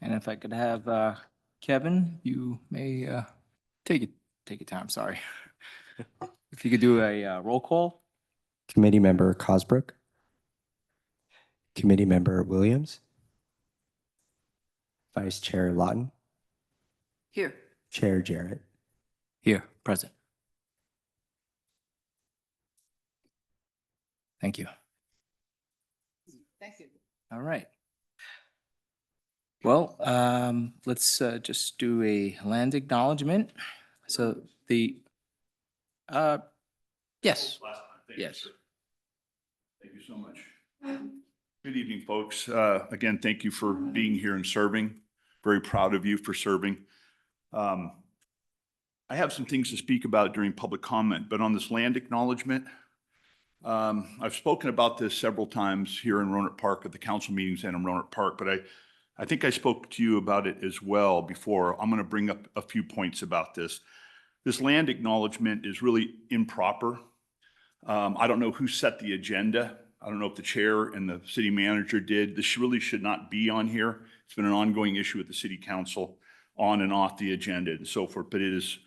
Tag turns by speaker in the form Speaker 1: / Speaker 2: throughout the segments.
Speaker 1: And if I could have Kevin, you may take your time, sorry. If you could do a roll call.
Speaker 2: Committee Member Cosbrook, Committee Member Williams, Vice Chair Lawton,
Speaker 3: Here.
Speaker 2: Chair Jarrett.
Speaker 1: Here, present. Thank you.
Speaker 3: Thank you.
Speaker 1: All right. Well, let's just do a land acknowledgement. So the, yes, yes.
Speaker 4: Thank you so much. Good evening, folks. Again, thank you for being here and serving. Very proud of you for serving. I have some things to speak about during public comment, but on this land acknowledgement, I've spoken about this several times here in Rohnert Park at the council meetings and in Rohnert Park, but I think I spoke to you about it as well before. I'm going to bring up a few points about this. This land acknowledgement is really improper. I don't know who set the agenda. I don't know if the chair and the city manager did. This really should not be on here. It's been an ongoing issue with the city council on and off the agenda and so forth, but it is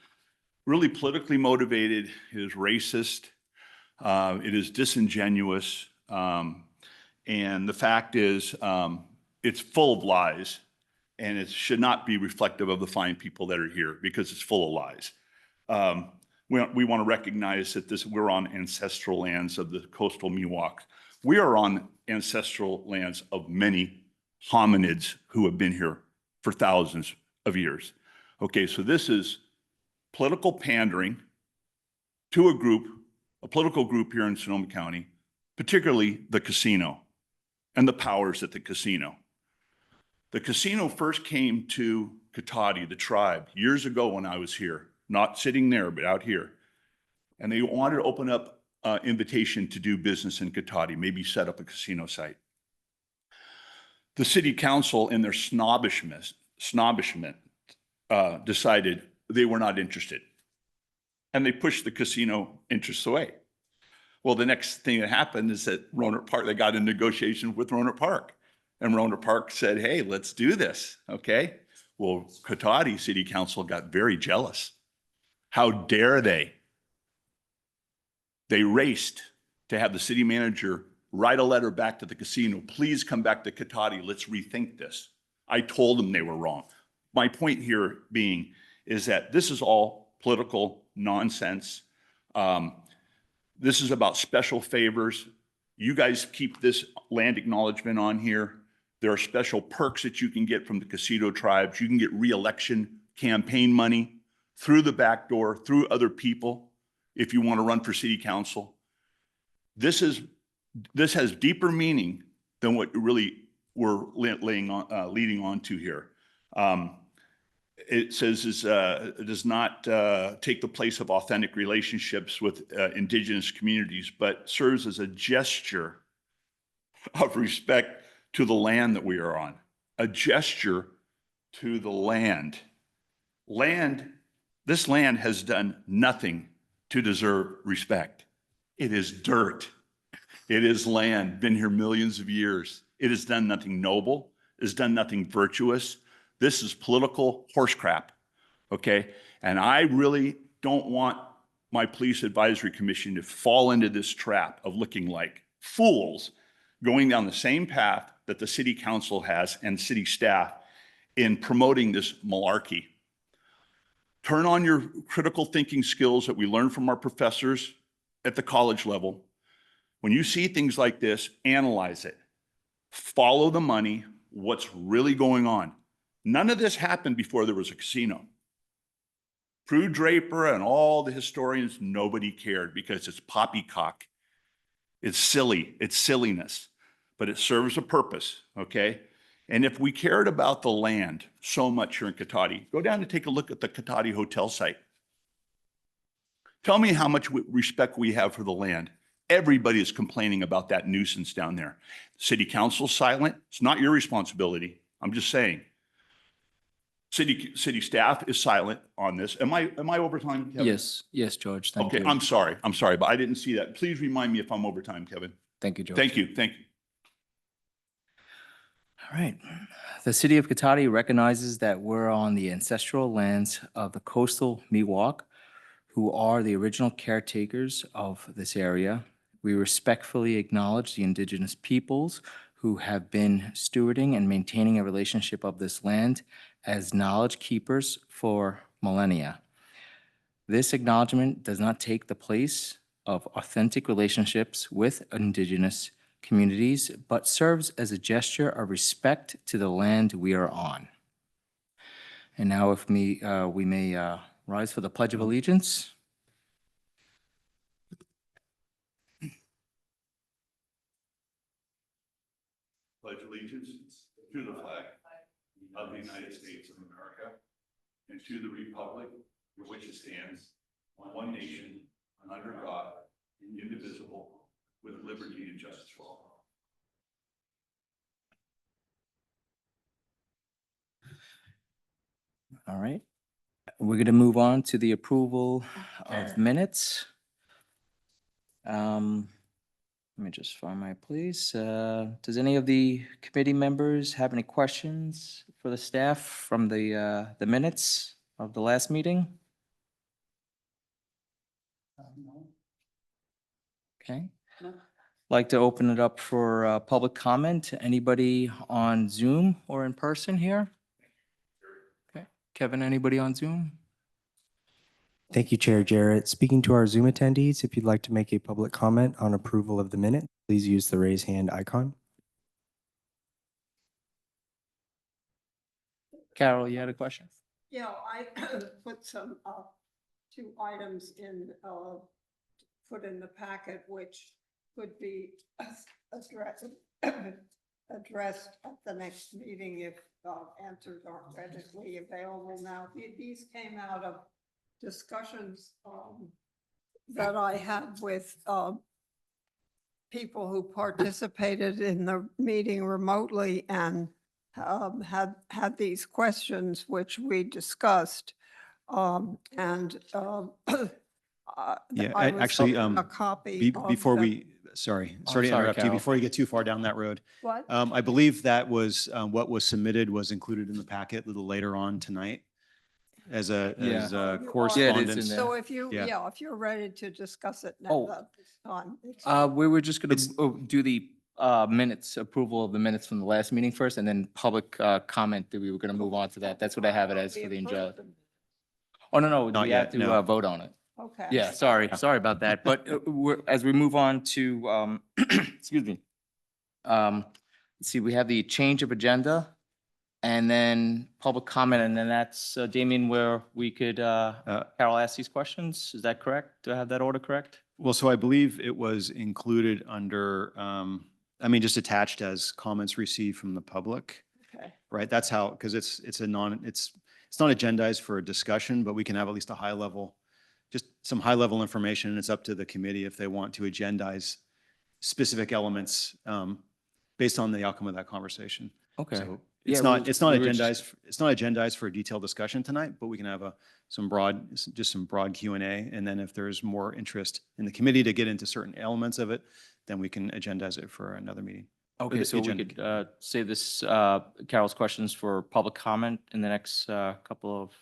Speaker 4: really politically motivated. It is racist. It is disingenuous. And the fact is, it's full of lies, and it should not be reflective of the fine people that are here because it's full of lies. We want to recognize that we're on ancestral lands of the coastal Miwok. We are on ancestral lands of many hominids who have been here for thousands of years. Okay, so this is political pandering to a political group here in Sonoma County, particularly the casino and the powers at the casino. The casino first came to Cotati, the tribe, years ago when I was here, not sitting there, but out here. And they wanted to open up invitation to do business in Cotati, maybe set up a casino site. The city council, in their snobbishment, decided they were not interested. And they pushed the casino interests away. Well, the next thing that happened is that Rohnert Park, they got in negotiation with Rohnert Park. And Rohnert Park said, hey, let's do this, okay? Well, Cotati City Council got very jealous. How dare they? They raced to have the city manager write a letter back to the casino. Please come back to Cotati. Let's rethink this. I told them they were wrong. My point here being is that this is all political nonsense. This is about special favors. You guys keep this land acknowledgement on here. There are special perks that you can get from the casino tribes. You can get re-election campaign money through the back door, through other people, if you want to run for city council. This has deeper meaning than what really we're leading on to here. It says it does not take the place of authentic relationships with indigenous communities, but serves as a gesture of respect to the land that we are on, a gesture to the land. This land has done nothing to deserve respect. It is dirt. It is land, been here millions of years. It has done nothing noble. It has done nothing virtuous. This is political horse crap, okay? And I really don't want my police advisory commission to fall into this trap of looking like fools going down the same path that the city council has and city staff in promoting this malarkey. Turn on your critical thinking skills that we learn from our professors at the college level. When you see things like this, analyze it. Follow the money, what's really going on. None of this happened before there was a casino. Prue Draper and all the historians, nobody cared because it's poppycock. It's silly, it's silliness, but it serves a purpose, okay? And if we cared about the land so much here in Cotati, go down and take a look at the Cotati hotel site. Tell me how much respect we have for the land. Everybody is complaining about that nuisance down there. City council's silent. It's not your responsibility. I'm just saying. City staff is silent on this. Am I over time, Kevin?
Speaker 1: Yes, George, thank you.
Speaker 4: Okay, I'm sorry, but I didn't see that. Please remind me if I'm over time, Kevin.
Speaker 1: Thank you, George.
Speaker 4: Thank you.
Speaker 1: All right. The city of Cotati recognizes that we're on the ancestral lands of the coastal Miwok, who are the original caretakers of this area. We respectfully acknowledge the indigenous peoples who have been stewarding and maintaining a relationship of this land as knowledge keepers for millennia. This acknowledgement does not take the place of authentic relationships with indigenous communities, but serves as a gesture of respect to the land we are on. And now if we may rise for the Pledge of Allegiance.
Speaker 4: Pledge allegiance to the flag of the United States of America and to the republic for which it stands, one nation, under God, indivisible, with liberty and justice for all.
Speaker 1: All right. We're going to move on to the approval of minutes. Let me just find my place. Does any of the committee members have any questions for the staff from the minutes of the last meeting? Okay.
Speaker 3: No.
Speaker 1: Like to open it up for public comment. Anybody on Zoom or in person here? Okay. Kevin, anybody on Zoom?
Speaker 2: Thank you, Chair Jarrett. Speaking to our Zoom attendees, if you'd like to make a public comment on approval of the minute, please use the raise hand icon.
Speaker 1: Carol, you had a question?
Speaker 5: Yeah, I put some, two items in, put in the packet, which could be addressed, addressed at the next meeting if, answers aren't readily available now. These came out of discussions, that I had with, people who participated in the meeting remotely and had these questions which we discussed. And
Speaker 6: Yeah,
Speaker 5: I was
Speaker 6: actually,
Speaker 5: given a copy of
Speaker 6: before
Speaker 5: the-
Speaker 6: we, sorry to
Speaker 1: sorry,
Speaker 6: interrupt you,
Speaker 1: Carol.
Speaker 6: before you get too far down that road.
Speaker 5: What?
Speaker 6: I believe that was, what was submitted was included in the packet a little later on tonight as a,
Speaker 1: Yeah.
Speaker 6: as
Speaker 5: Oh, you
Speaker 6: a
Speaker 5: are.
Speaker 1: Yeah, it is
Speaker 6: correspondence.
Speaker 1: in there.
Speaker 5: So if you,
Speaker 6: Yeah.
Speaker 5: yeah, if you're ready to discuss it
Speaker 1: Oh.
Speaker 5: now, this time.
Speaker 1: We were just going
Speaker 6: It's-
Speaker 1: to do the minutes, approval of the minutes from the last meeting first, and then public comment, that we were going to move on to that. That's what I have it as for the agenda. Oh, no,
Speaker 6: Not
Speaker 1: we have
Speaker 6: yet,
Speaker 1: to
Speaker 6: no.
Speaker 1: vote on it.
Speaker 5: Okay.
Speaker 1: Yeah, sorry about that. But as we move on to, excuse me. Let's see, we have the change of agenda and then public comment, and then that's, Damien, where we could, Carol ask these questions. Is that correct? Do I have that order correct?
Speaker 6: Well, so I believe it was included under, just attached as comments received from the public,
Speaker 5: Okay.
Speaker 6: right? That's how, because it's not agendized for a discussion, but we can have at least a high level, just some high level information, and it's up to the committee if they want to agendize specific elements based on the outcome of that conversation.
Speaker 1: Okay.
Speaker 6: So
Speaker 1: Yeah,
Speaker 6: it's not, it's not
Speaker 1: we were just-
Speaker 6: agendized, it's not agendized for a detailed discussion tonight, but we can have some broad Q&A. And then if there's more interest in the committee to get into certain elements of it, then we can agendize it for another meeting.
Speaker 1: Okay,
Speaker 6: the
Speaker 1: so we
Speaker 6: agenda.
Speaker 1: could save this, Carol's questions for public comment in the next couple of,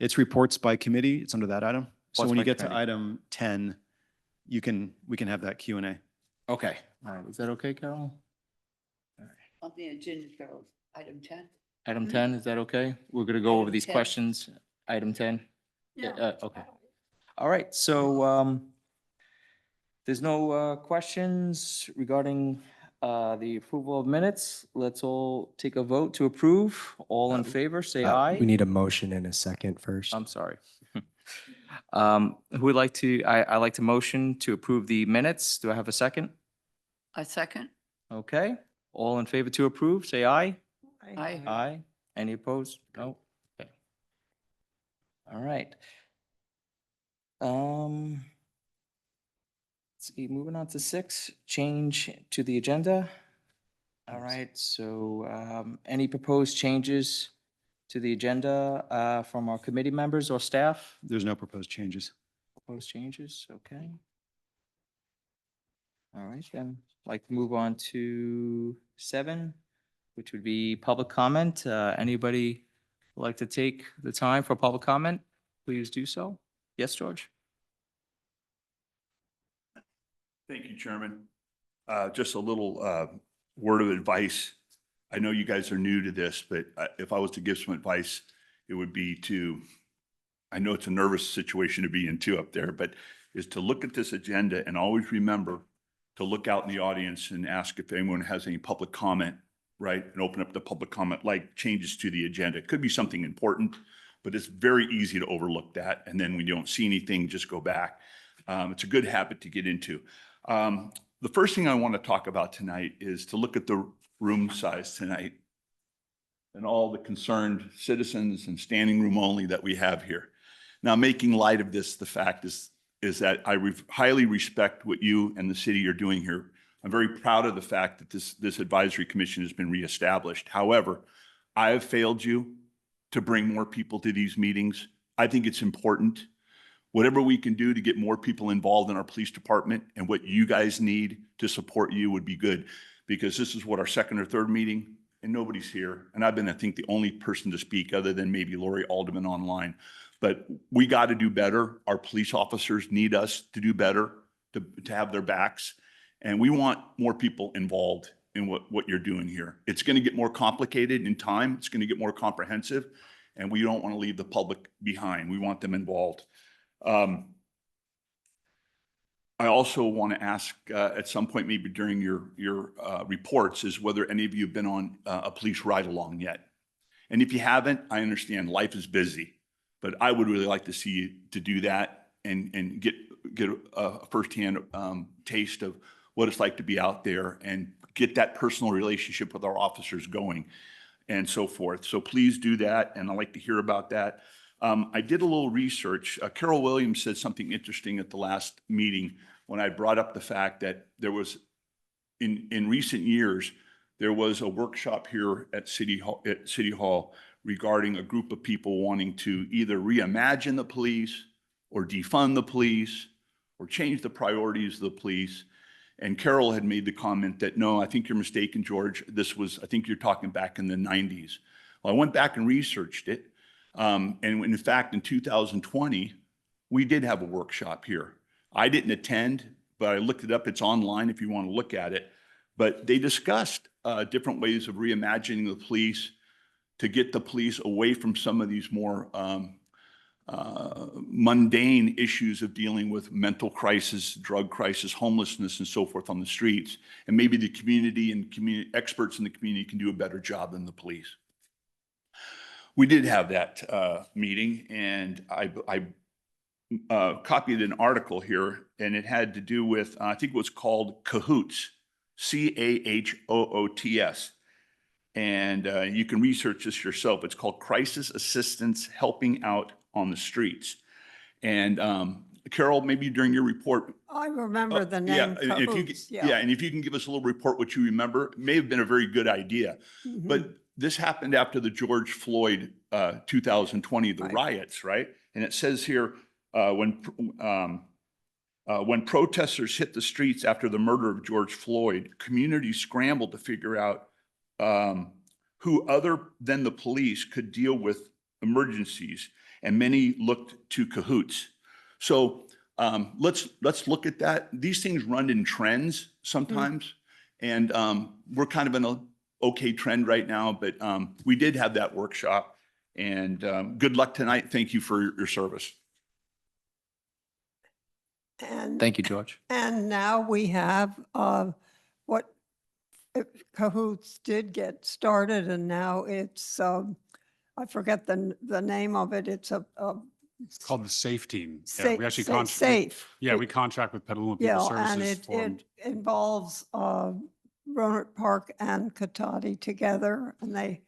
Speaker 6: It's reports by committee. It's under that item. So
Speaker 1: Reports
Speaker 6: when you
Speaker 1: by
Speaker 6: get to
Speaker 1: committee.
Speaker 6: item 10, we can have that Q&A.
Speaker 1: okay. All right, is that okay, Carol?
Speaker 3: On the agenda, Carol, item 10.
Speaker 1: Item
Speaker 5: Mhm.
Speaker 1: 10, is that okay? We're going to go over
Speaker 3: Item
Speaker 1: these
Speaker 3: 10.
Speaker 1: questions. Item 10?
Speaker 5: Yeah.
Speaker 1: Okay. All right, so there's no questions regarding the approval of minutes. Let's all take a vote to approve. All in favor, say aye.
Speaker 2: We need a motion and a second first.
Speaker 1: I'm sorry. Who would like to, I like to motion to approve the minutes. Do I have a second?
Speaker 3: A second?
Speaker 1: Okay. All in favor to approve, say aye.
Speaker 3: Aye.
Speaker 1: Aye. Any opposed? No? Okay. All right. Let's see, moving on to 6, change to the agenda. All right, so any proposed changes to the agenda from our committee members or staff?
Speaker 6: There's no proposed changes.
Speaker 1: Proposed changes, okay. All right, then, like to move on to 7, which would be public comment. Anybody like to take the time for public comment? Please do so. Yes, George?
Speaker 4: Thank you, Chairman. Just a little word of advice. I know you guys are new to this, but if I was to give some advice, it would be to, I know it's a nervous situation to be in too up there, but is to look at this agenda and always remember to look out in the audience and ask if anyone has any public comment, right? And open up the public comment, like changes to the agenda. It could be something important, but it's very easy to overlook that. And then when you don't see anything, just go back. It's a good habit to get into. The first thing I want to talk about tonight is to look at the room size tonight and all the concerned citizens and standing room only that we have here. Now, making light of this, the fact is that I highly respect what you and the city are doing here. I'm very proud of the fact that this advisory commission has been reestablished. However, I have failed you to bring more people to these meetings. I think it's important. Whatever we can do to get more people involved in our police department and what you guys need to support you would be good, because this is what, our second or third meeting and nobody's here. And I've been, I think, the only person to speak other than maybe Lori Alderman online. But we got to do better. Our police officers need us to do better, to have their backs. And we want more people involved in what you're doing here. It's going to get more complicated in time. It's going to get more comprehensive. And we don't want to leave the public behind. We want them involved. I also want to ask at some point, maybe during your reports, is whether any of you have been on a police ride along yet. And if you haven't, I understand life is busy, but I would really like to see you to do that and get a firsthand taste of what it's like to be out there and get that personal relationship with our officers going and so forth. So please do that, and I'd like to hear about that. I did a little research. Carol Williams said something interesting at the last meeting when I brought up the fact that there was, in recent years, there was a workshop here at City Hall regarding a group of people wanting to either reimagine the police or defund the police or change the priorities of the police. And Carol had made the comment that, no, I think you're mistaken, George. This was, I think you're talking back in the 90s. Well, I went back and researched it. And in fact, in 2020, we did have a workshop here. I didn't attend, but I looked it up. It's online if you want to look at it. But they discussed different ways of reimagining the police to get the police away from some of these more mundane issues of dealing with mental crisis, drug crisis, homelessness, and so forth on the streets. And maybe the community and experts in the community can do a better job than the police. We did have that meeting, and I copied an article here, and it had to do with, I think it was called CAHOOTS, CAHOOTS. And you can research this yourself. It's called Crisis Assistance Helping Out on the Streets. And Carol, maybe during your report.
Speaker 5: I remember the name
Speaker 4: Yeah, and
Speaker 5: Cahoots,
Speaker 4: and if you can give us a little report what you remember, it may have been a very good idea.
Speaker 5: Mhm.
Speaker 4: But this happened after the George Floyd 2020, the
Speaker 5: Right.
Speaker 4: riots, right? And it says here, when protesters hit the streets after the murder of George Floyd, communities scrambled to figure out who other than the police could deal with emergencies, and many looked to CAHOOTS. So let's look at that. These things run in trends sometimes, and we're kind of in a okay trend right now, but we did have that workshop, and good luck tonight. Thank you for your service.
Speaker 5: And,
Speaker 1: Thank you, George.
Speaker 5: and now we have what Cahoots did get started, and now it's, I forget the name of it. It's a
Speaker 7: It's called the SAFE team. Yeah,
Speaker 5: sa-
Speaker 7: we actually
Speaker 5: sa-
Speaker 7: contract.
Speaker 5: safe.
Speaker 7: Yeah, we contract with Petaluma
Speaker 5: Yeah,
Speaker 7: People
Speaker 5: and
Speaker 7: Services for.
Speaker 5: it involves Rohnert Park and Cotati together, and they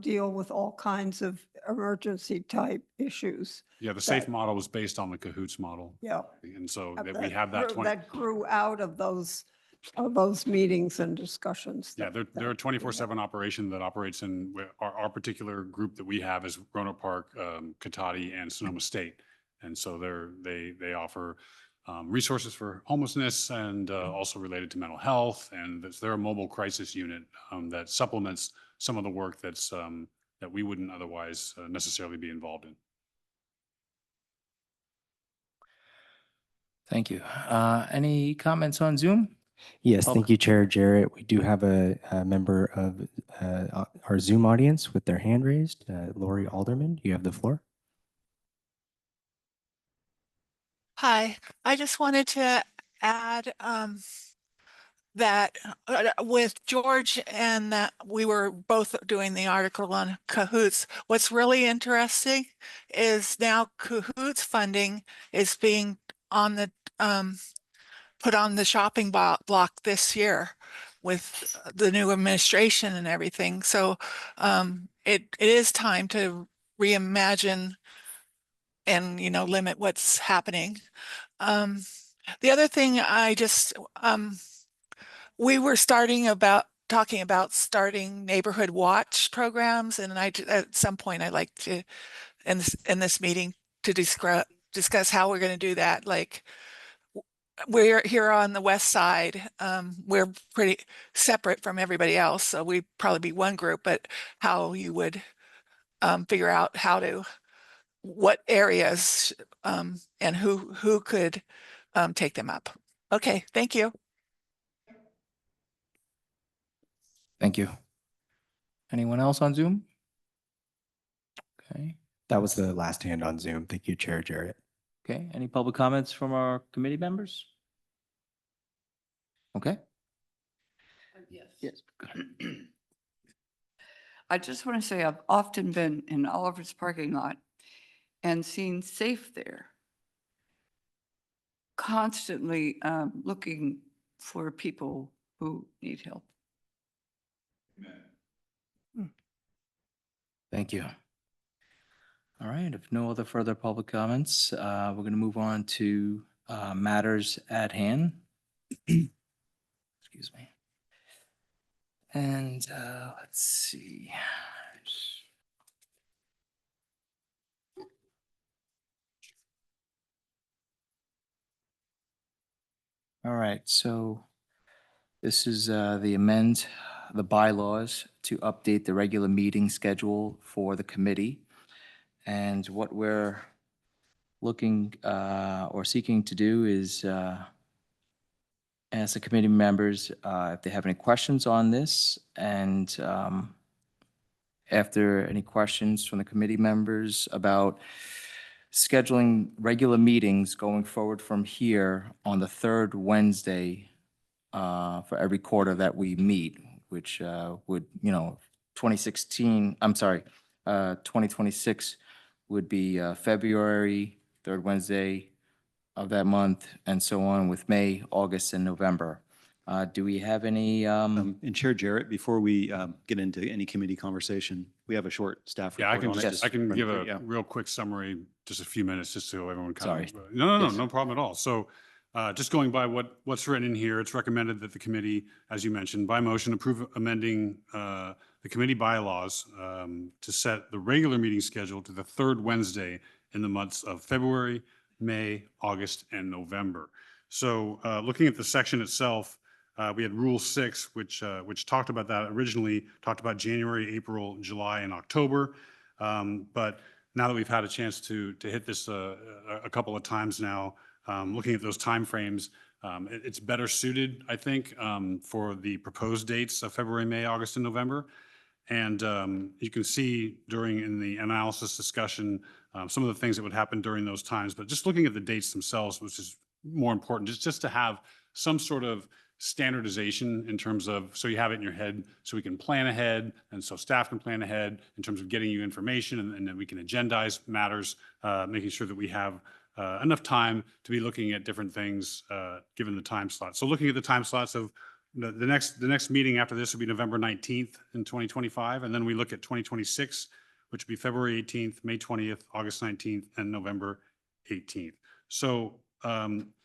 Speaker 5: deal with all kinds of emergency type issues.
Speaker 7: Yeah, the SAFE model was based on the CAHOOTS model.
Speaker 5: Yeah.
Speaker 7: And so that we have that 20.
Speaker 5: That grew out of those meetings and discussions.
Speaker 7: Yeah, they're a 24/7 operation that operates in our particular group that we have is Rohnert Park, Cotati, and Sonoma State. And so they offer resources for homelessness and also related to mental health. And they're a mobile crisis unit that supplements some of the work that we wouldn't otherwise necessarily be involved in.
Speaker 1: Thank you. Any comments on Zoom?
Speaker 2: Yes,
Speaker 1: Oh.
Speaker 2: thank you, Chair Jarrett. We do have a member of our Zoom audience with their hand raised. Lori Alderman, you have the floor.
Speaker 8: Hi, I just wanted to add that with George and that we were both doing the article on Cahoots. What's really interesting is now Cahoots funding is being on the put on the shopping block this year with the new administration and everything. So it is time to reimagine and limit what's happening. The other thing we were talking about starting neighborhood watch programs, and at some point I'd like to in this meeting to discuss how we're going to do that. Like we're here on the west side, we're pretty separate from everybody else, so we'd probably be one group, but how you would figure out what areas and who could take them up. Okay, thank you.
Speaker 1: Thank you. Anyone else on Zoom? Okay.
Speaker 2: That was the last hand on Zoom. Thank you, Chair Jarrett.
Speaker 1: Okay. Any public comments from our committee members? Okay.
Speaker 3: Yes. I just want to say I've often been in Oliver's parking lot and seen Safe there, constantly looking for people who need help.
Speaker 1: Thank you. All right. If no other further public comments, we're going to move on to matters at hand. Excuse me. And let's see. All right, so this is the amend the bylaws to update the regular meeting schedule for the committee. And what we're looking or seeking to do is ask the committee members if they have any questions on this. And after any questions from the committee members about scheduling regular meetings going forward from here on the third Wednesday for every quarter that we meet, which would, 2026 would be February, third Wednesday of that month, and so on with May, August, and November. Do we have any?
Speaker 6: And Chair Jarrett, before we get into any committee conversation, we have a short staff
Speaker 7: Yeah,
Speaker 6: report on it.
Speaker 1: just
Speaker 7: I can
Speaker 6: run
Speaker 7: give
Speaker 6: through
Speaker 7: a
Speaker 6: it, yeah.
Speaker 7: real quick summary, just a few minutes, just so everyone kind
Speaker 1: Sorry.
Speaker 7: of. No,
Speaker 1: Yes.
Speaker 7: no problem at all. So just going by what's written in here, it's recommended that the committee, as you mentioned, by motion, approve amending the committee bylaws to set the regular meeting schedule to the third Wednesday in the months of February, May, August, and November. So looking at the section itself, we had Rule 6, which talked about that originally, talked about January, April, July, and October. But now that we've had a chance to hit this a couple of times now, looking at those timeframes, it's better suited, I think, for the proposed dates of February, May, August, and November. And you can see in the analysis discussion, some of the things that would happen during those times. But just looking at the dates themselves, which is more important, just to have some sort of standardization in terms of, so you have it in your head, so we can plan ahead, and so staff can plan ahead in terms of getting you information, and then we can agendize matters, making sure that we have enough time to be looking at different things given the time slot. So looking at the time slots of the next meeting after this would be November 19th in 2025, and then we look at 2026, which would be February 18th, May 20th, August 19th, and November 18th. So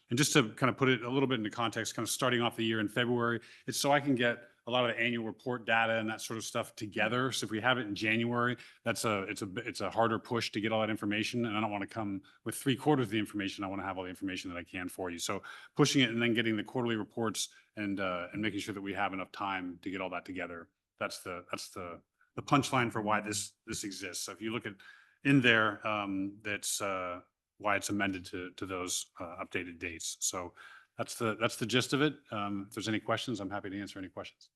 Speaker 7: and just to kind of put it a little bit into context, kind of starting off the year in February, it's so I can get a lot of the annual report data and that sort of stuff together. So if we have it in January, it's a harder push to get all that information. And I don't want to come with 3/4 of the information. I want to have all the information that I can for you. So pushing it and then getting the quarterly reports and making sure that we have enough time to get all that together. That's the punchline for why this exists. So if you look at in there, that's why it's amended to those updated dates. So that's the gist of it. If there's any questions, I'm happy to answer any questions.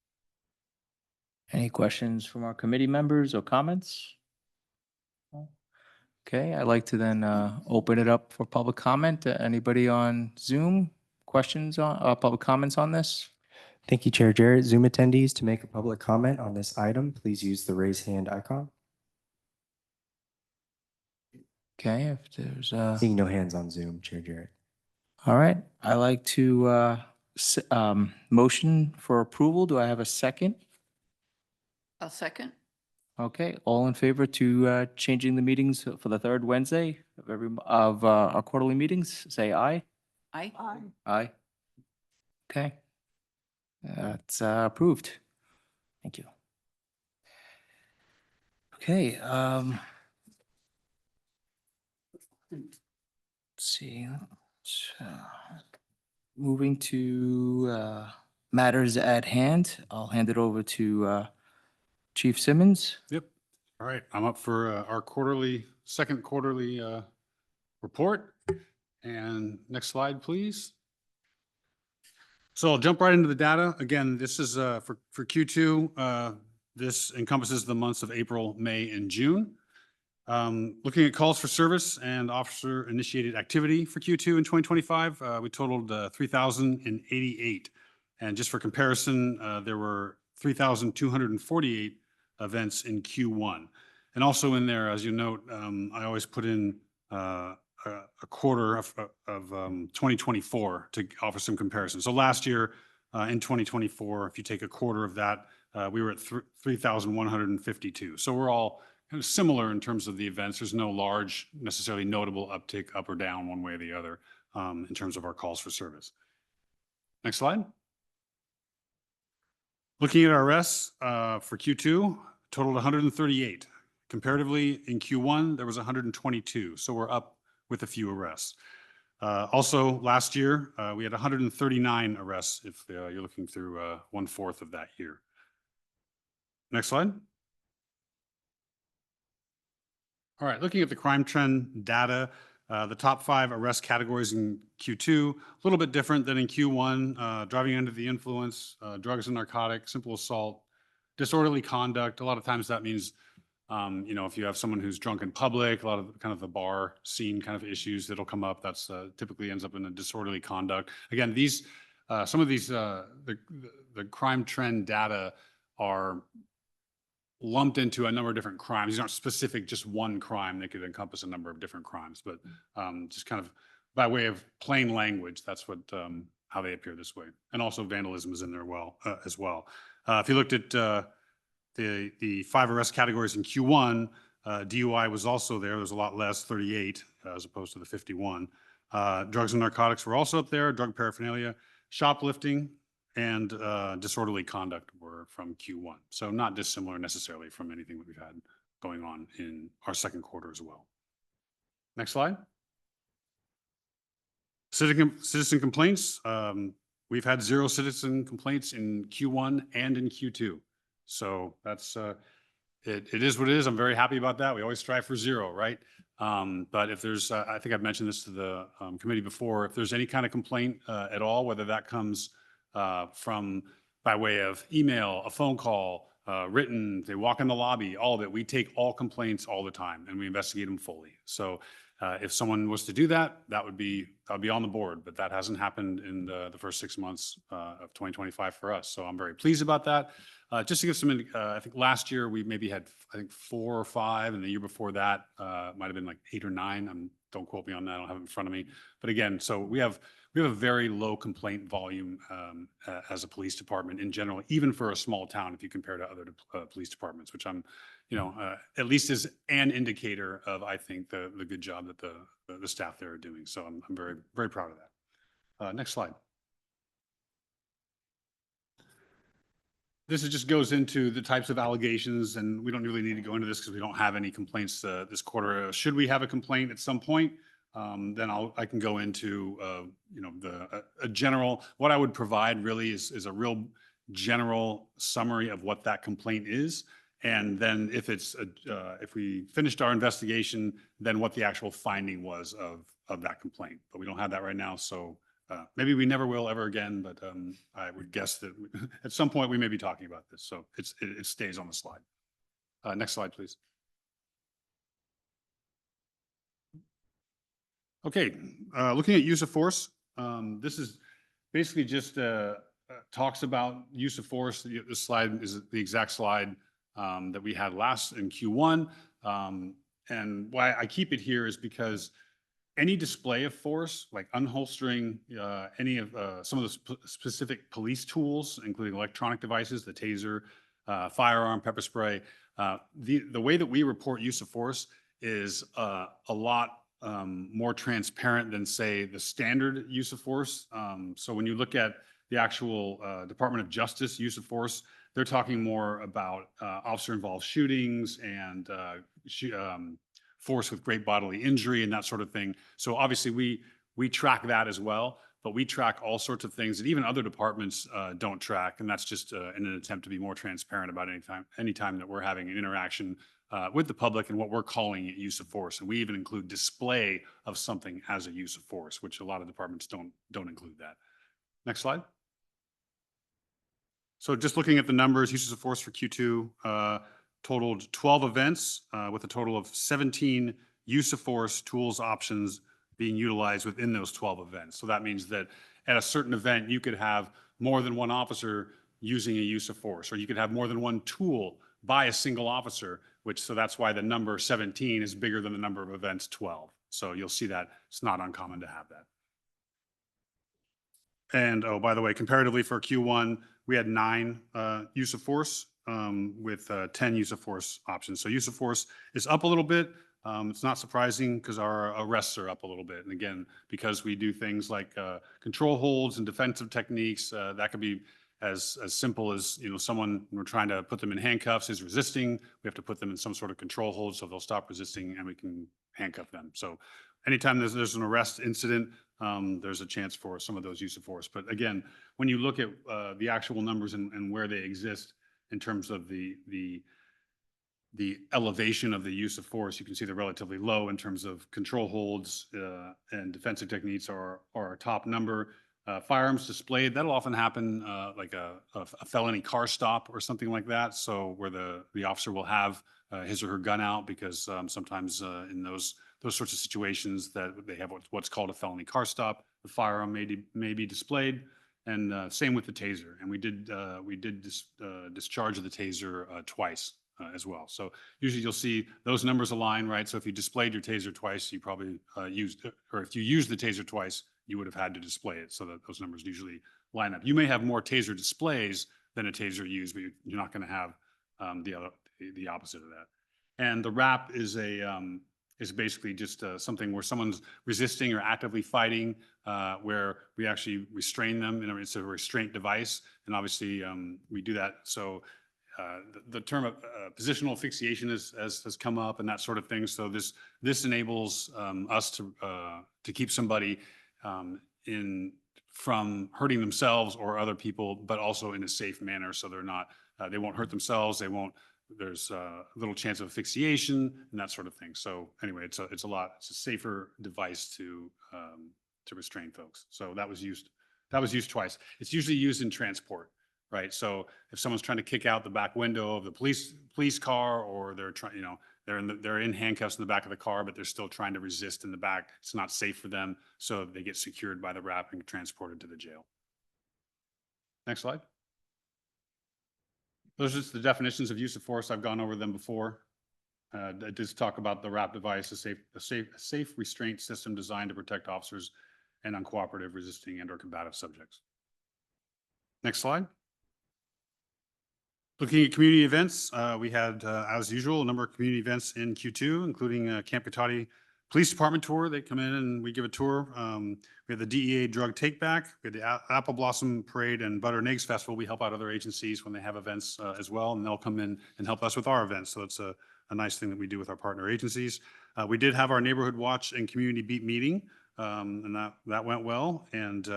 Speaker 1: Any questions from our committee members or comments? Okay, I'd like to then open it up for public comment. Anybody on Zoom? Questions on, public comments on this?
Speaker 2: Thank you, Chair Jarrett. Zoom attendees, to make a public comment on this item, please use the raise hand icon.
Speaker 1: Okay, if there's
Speaker 2: Seeing no hands on Zoom, Chair Jarrett.
Speaker 1: all right, I like to motion for approval. Do I have a second?
Speaker 3: A second?
Speaker 1: Okay, all in favor to changing the meetings for the third Wednesday of our quarterly meetings, say aye.
Speaker 3: Aye.
Speaker 5: Aye.
Speaker 1: Aye. Okay. That's approved. Thank you. Okay, let's see. Moving to matters at hand, I'll hand it over to Chief Simmons.
Speaker 7: Yep. All right, I'm up for our second quarterly report. And next slide, please. So I'll jump right into the data. Again, this is for Q2. This encompasses the months of April, May, and June. Looking at calls for service and officer initiated activity for Q2 in 2025, we totaled 3,088. And just for comparison, there were 3,248 events in Q1. And also in there, as you note, I always put in a quarter of 2024 to offer some comparison. So last year in 2024, if you take a quarter of that, we were at 3,152. So we're all kind of similar in terms of the events. There's no large, necessarily notable uptick up or down one way or the other in terms of our calls for service. Next slide. Looking at our arrests for Q2, totaled 138. Comparatively, in Q1, there was 122. So we're up with a few arrests. Also, last year, we had 139 arrests if you're looking through 1/4 of that year. Next slide. All right, looking at the crime trend data, the top 5 arrest categories in Q2, a little bit different than in Q1. Driving under the influence, drugs and narcotics, simple assault, disorderly conduct. A lot of times that means if you have someone who's drunk in public, a lot of kind of the bar scene kind of issues that'll come up. That's typically ends up in a disorderly conduct. Again, some of these the crime trend data are lumped into a number of different crimes. These aren't specific, just one crime. They could encompass a number of different crimes, but just kind of by way of plain language, that's what how they appear this way. And also vandalism is in there as well. If you looked at the 5 arrest categories in Q1, DUI was also there. There's a lot less, 38 as opposed to the 51. Drugs and narcotics were also up there, drug paraphernalia, shoplifting, and disorderly conduct were from Q1. So not dissimilar necessarily from anything that we've had going on in our second quarter as well. Next slide. Citizen complaints. We've had 0 citizen complaints in Q1 and in Q2. So that's it is what it is. I'm very happy about that. We always strive for 0, right? But if there's, I think I've mentioned this to the committee before, if there's any kind of complaint at all, whether that comes from by way of email, a phone call, written, they walk in the lobby, all of it, we take all complaints all the time and we investigate them fully. So if someone was to do that, that would be on the board, but that hasn't happened in the first 6 months of 2025 for us. So I'm very pleased about that. Just to give some, I think last year we maybe had, 4 or 5, and the year before that might have been like 8 or 9. Don't quote me on that. I don't have it in front of me. But again, so we have a very low complaint volume as a police department in general, even for a small town, if you compare to other police departments, which I'm, at least is an indicator of, I think, the good job that the staff there are doing. So I'm very, very proud of that. Next slide. This just goes into the types of allegations, and we don't really need to go into this because we don't have any complaints this quarter. Should we have a complaint at some point, then I can go into, a general, what I would provide really is a real general summary of what that complaint is. And then if if we finished our investigation, then what the actual finding was of that complaint. But we don't have that right now, so maybe we never will ever again, but I would guess that at some point we may be talking about this. So it stays on the slide. Next slide, please. Okay, looking at use of force. This is basically just talks about use of force. This slide is the exact slide that we had last in Q1. And why I keep it here is because any display of force, like unholstering any of some of the specific police tools, including electronic devices, the taser, firearm, pepper spray, the way that we report use of force is a lot more transparent than, say, the standard use of force. So when you look at the actual Department of Justice use of force, they're talking more about officer-involved shootings and force with great bodily injury and that sort of thing. So obviously we track that as well, but we track all sorts of things that even other departments don't track. And that's just in an attempt to be more transparent about anytime that we're having an interaction with the public and what we're calling use of force. And we even include display of something as a use of force, which a lot of departments don't include that. Next slide. So just looking at the numbers, uses of force for Q2 totaled 12 events with a total of 17 use of force tools options being utilized within those 12 events. So that means that at a certain event, you could have more than one officer using a use of force, or you could have more than one tool by a single officer, so that's why the number 17 is bigger than the number of events 12. So you'll see that it's not uncommon to have that. And oh, by the way, comparatively for Q1, we had 9 use of force with 10 use of force options. So use of force is up a little bit. It's not surprising because our arrests are up a little bit. And again, because we do things like control holds and defensive techniques, that could be as simple as, someone, we're trying to put them in handcuffs, is resisting. We have to put them in some sort of control hold so they'll stop resisting and we can handcuff them. So anytime there's an arrest incident, there's a chance for some of those use of force. But again, when you look at the actual numbers and where they exist in terms of the elevation of the use of force, you can see they're relatively low in terms of control holds and defensive techniques are our top number. Firearms displayed, that'll often happen like a felony car stop or something like that. So where the officer will have his or her gun out because sometimes in those sorts of situations that they have what's called a felony car stop, the firearm may be displayed, and same with the taser. And we did discharge of the taser twice as well. So usually you'll see those numbers align, right? So if you displayed your taser twice, you probably used, or if you used the taser twice, you would have had to display it, so that those numbers usually line up. You may have more taser displays than a taser used, but you're not going to have the opposite of that. And the wrap is basically just something where someone's resisting or actively fighting, where we actually restrain them. It's a restraint device, and obviously we do that. So the term of positional asphyxiation has come up and that sort of thing. So this enables us to keep somebody from hurting themselves or other people, but also in a safe manner. So they won't hurt themselves. There's a little chance of asphyxiation and that sort of thing. So anyway, it's a safer device to restrain folks. So that was used twice. It's usually used in transport, right? So if someone's trying to kick out the back window of the police car, or they're trying, they're in handcuffs in the back of the car, but they're still trying to resist in the back. It's not safe for them. So they get secured by the wrap and transported to the jail. Next slide. Those are just the definitions of use of force. I've gone over them before. I just talk about the wrap device, a safe restraint system designed to protect officers and uncooperative, resisting, and or combative subjects. Next slide. Looking at community events, we had, as usual, a number of community events in Q2, including Camp Cotati police department tour. They come in and we give a tour. We had the DEA drug take back. We had the Apple Blossom Parade and Butter and Eggs Festival. We help out other agencies when they have events as well, and they'll come in and help us with our events. So it's a nice thing that we do with our partner agencies. We did have our neighborhood watch and community beat meeting, and that went well. And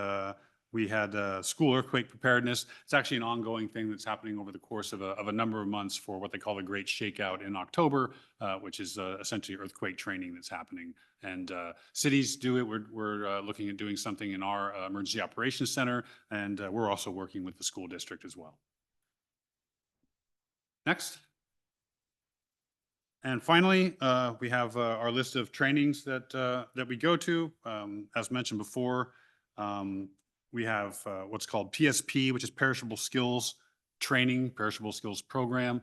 Speaker 7: we had school earthquake preparedness. It's actually an ongoing thing that's happening over the course of a number of months for what they call the Great Shakeout in October, which is essentially earthquake training that's happening. And cities do it. We're looking at doing something in our emergency operations center, and we're also working with the school district as well. Next. And finally, we have our list of trainings that we go to. As mentioned before, we have what's called PSP, which is Perishable Skills Training, Perishable Skills Program.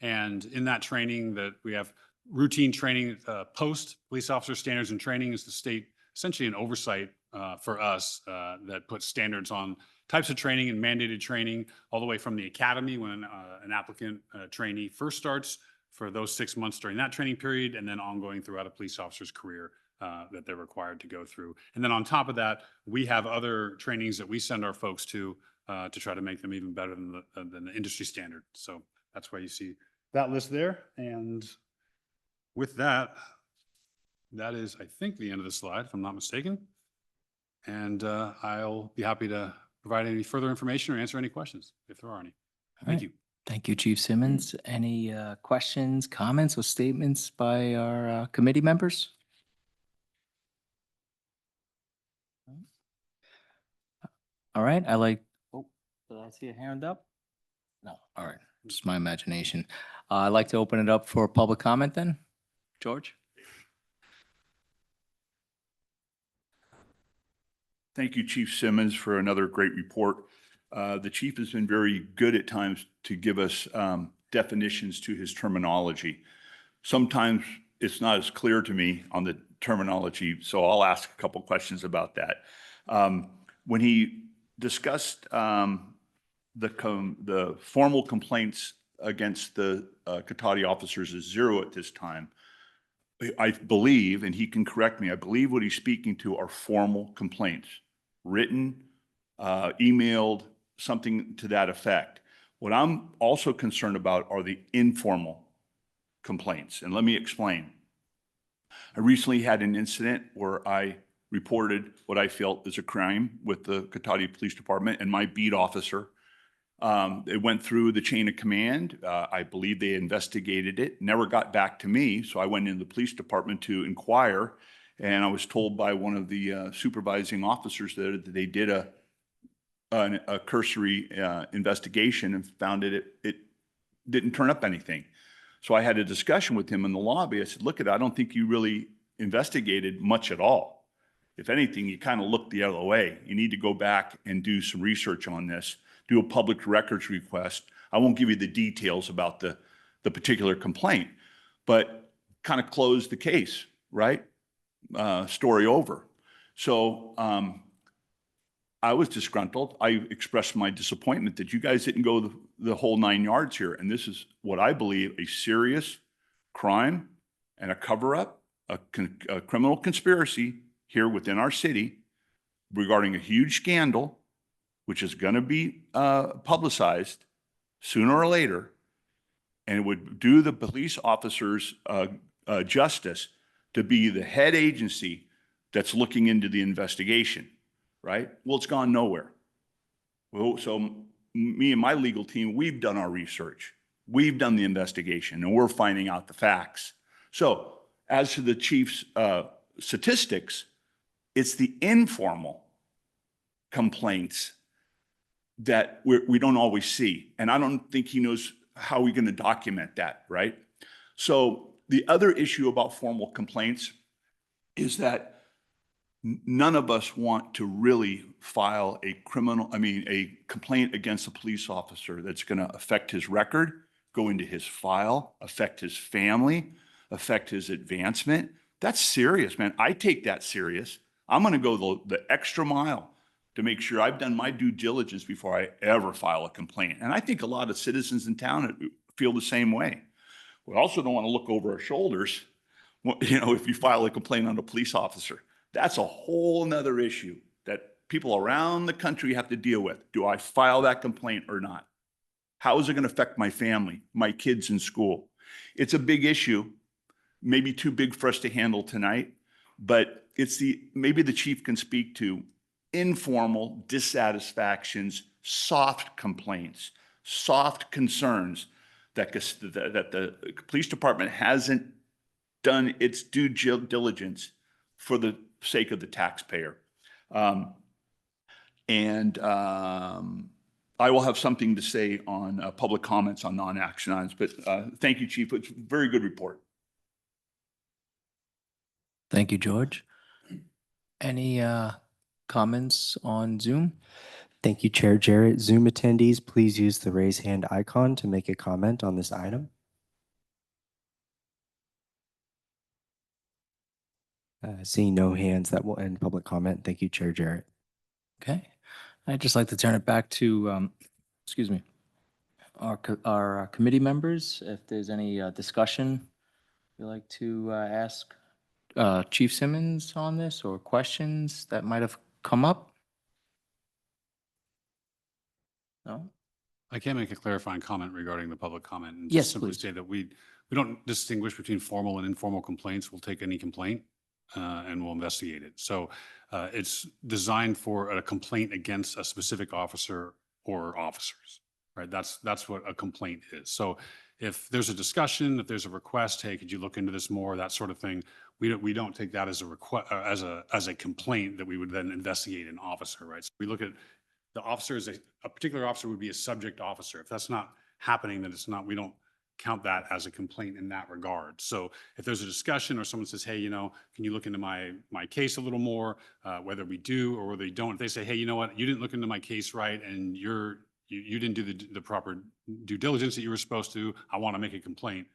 Speaker 7: And in that training that we have routine training, post police officer standards and training is the state, essentially an oversight for us that puts standards on types of training and mandated training all the way from the academy when an applicant trainee first starts for those 6 months during that training period, and then ongoing throughout a police officer's career that they're required to go through. And then on top of that, we have other trainings that we send our folks to try to make them even better than the industry standard. So that's why you see that list there. And with that, that is, I think, the end of the slide, if I'm not mistaken. And I'll be happy to provide any further information or answer any questions if there are any. Thank you.
Speaker 1: Thank you, Chief Simmons. Any questions, comments, or statements by our committee members? All right, oh, did I see a hand up? No, all right, just my imagination. I'd like to open it up for public comment then. George?
Speaker 4: Thank you, Chief Simmons, for another great report. The chief has been very good at times to give us definitions to his terminology. Sometimes it's not as clear to me on the terminology, so I'll ask a couple questions about that. When he discussed the formal complaints against the Cotati officers is 0 at this time, I believe, and he can correct me, I believe what he's speaking to are formal complaints, written, emailed, something to that effect. What I'm also concerned about are the informal complaints, and let me explain. I recently had an incident where I reported what I felt is a crime with the Cotati Police Department and my beat officer. It went through the chain of command. I believe they investigated it, never got back to me. So I went into the police department to inquire, and I was told by one of the supervising officers that they did a cursory investigation and found it didn't turn up anything. So I had a discussion with him in the lobby. I said, look, I don't think you really investigated much at all. If anything, you kind of looked the other way. You need to go back and do some research on this, do a public records request. I won't give you the details about the particular complaint, but kind of close the case, right? Story over. So I was disgruntled. I expressed my disappointment that you guys didn't go the whole 9 yards here. And this is what I believe a serious crime and a cover-up, a criminal conspiracy here within our city regarding a huge scandal, which is going to be publicized sooner or later, and it would do the police officers justice to be the head agency that's looking into the investigation, right? Well, it's gone nowhere. Well, so me and my legal team, we've done our research. We've done the investigation, and we're finding out the facts. So as to the chief's statistics, it's the informal complaints that we don't always see. And I don't think he knows how we're going to document that, right? So the other issue about formal complaints is that none of us want to really file a complaint against a police officer that's going to affect his record, go into his file, affect his family, affect his advancement. That's serious, man. I take that serious. I'm going to go the extra mile to make sure I've done my due diligence before I ever file a complaint. And I think a lot of citizens in town feel the same way. We also don't want to look over our shoulders Well, you know, if you file a complaint on a police officer, that's a whole nother issue that people around the country have to deal with. Do I file that complaint or not? How is it going to affect my family, my kids in school? It's a big issue, maybe too big for us to handle tonight, but maybe the chief can speak to informal dissatisfactions, soft complaints, soft concerns that the police department hasn't done its due diligence for the sake of the taxpayer. I will have something to say on public comments on non-action items, but thank you, Chief. It's a very good report.
Speaker 1: Thank you, George. Any comments on Zoom?
Speaker 2: Thank you, Chair Jarrett. Zoom attendees, please use the raise hand icon to make a comment on this item. Seeing no hands, that will end public comment. Thank you, Chair Jarrett.
Speaker 1: Okay. I'd just like to turn it back to, excuse me, our committee members. If there's any discussion you'd like to ask Chief Simmons on this or questions that might have come up? No?
Speaker 7: I can make a clarifying comment regarding the public comment and
Speaker 1: Yes,
Speaker 7: just simply
Speaker 1: please.
Speaker 7: say that we don't distinguish between formal and informal complaints. We'll take any complaint and we'll investigate it. So it's designed for a complaint against a specific officer or officers, right? That's what a complaint is. So if there's a discussion, if there's a request, hey, could you look into this more, that sort of thing, we don't take that as a request, as a complaint that we would then investigate an officer, right? So we look at the officer as a particular officer would be a subject officer. If that's not happening, then we don't count that as a complaint in that regard. So if there's a discussion or someone says, hey, you know, can you look into my case a little more, whether we do or whether we don't, if they say, hey, you know what, you didn't look into my case right and you didn't do the proper due diligence that you were supposed to, I want to make a complaint,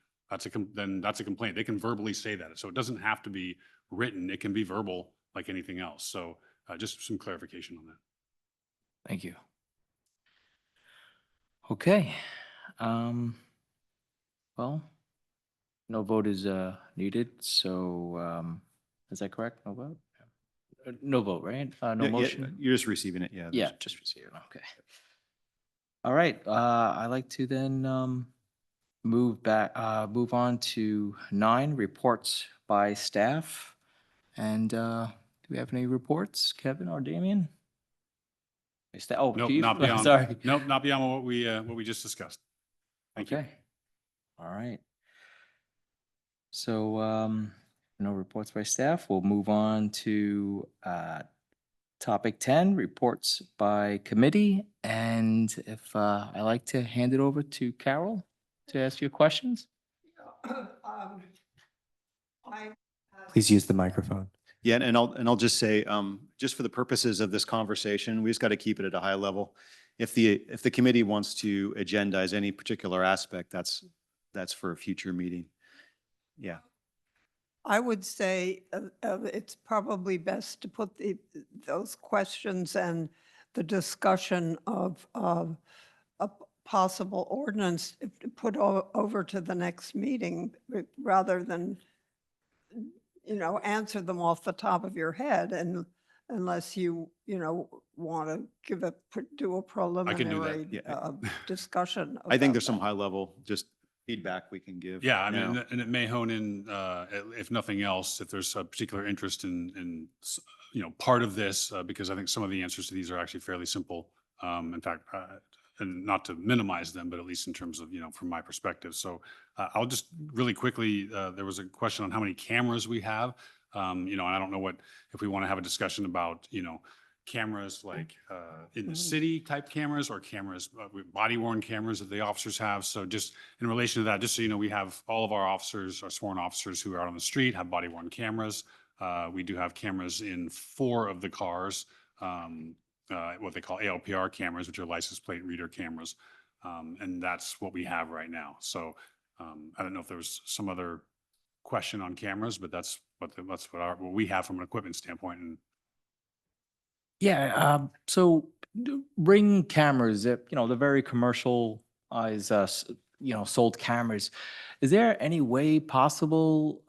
Speaker 7: then that's a complaint. They can verbally say that. So it doesn't have to be written. It can be verbal like anything else. So just some clarification on that.
Speaker 1: Thank you. Okay. Well, no vote is needed, so is that correct? No vote? No vote, right? No
Speaker 6: Yeah,
Speaker 1: motion?
Speaker 6: you're just receiving it, yeah.
Speaker 1: Yeah, just receive it, okay. All right, I'd like to then move on to 9, reports by staff. And do we have any reports, Kevin or Damien? Oh,
Speaker 7: Nope,
Speaker 1: Chief?
Speaker 7: not beyond.
Speaker 1: Sorry.
Speaker 7: Nope, not beyond what we just discussed. Thank you.
Speaker 1: Okay. All right. So no reports by staff. We'll move on to topic 10, reports by committee. And if I like to hand it over to Carol to ask you questions.
Speaker 2: Please use the microphone.
Speaker 6: Yeah, and I'll just say, just for the purposes of this conversation, we just got to keep it at a high level. If the committee wants to agendize any particular aspect, that's for a future meeting. Yeah.
Speaker 5: I would say it's probably best to put those questions and the discussion of a possible ordinance put over to the next meeting rather than, answer them off the top of your head, and unless you want to do a preliminary
Speaker 6: Yeah.
Speaker 5: discussion.
Speaker 6: I think
Speaker 5: about
Speaker 6: there's some
Speaker 5: that.
Speaker 6: high level just feedback we can give.
Speaker 7: Yeah, I
Speaker 6: you
Speaker 7: mean,
Speaker 6: know.
Speaker 7: and it may hone in, if nothing else, if there's a particular interest in part of this, because I think some of the answers to these are actually fairly simple. In fact, and not to minimize them, but at least in terms of, from my perspective. So I'll just really quickly, there was a question on how many cameras we have. And I don't know if we want to have a discussion about, cameras like in the city type cameras or cameras, body worn cameras that the officers have. So just in relation to that, just so you know, we have all of our officers, our sworn officers who are out on the street have body worn cameras. We do have cameras in 4 of the cars, what they call ALPR cameras, which are license plate reader cameras. And that's what we have right now. So I don't know if there was some other question on cameras, but that's what we have from an equipment standpoint. And
Speaker 1: Yeah, so Ring cameras, the very commercial sold cameras. Is there any way possible,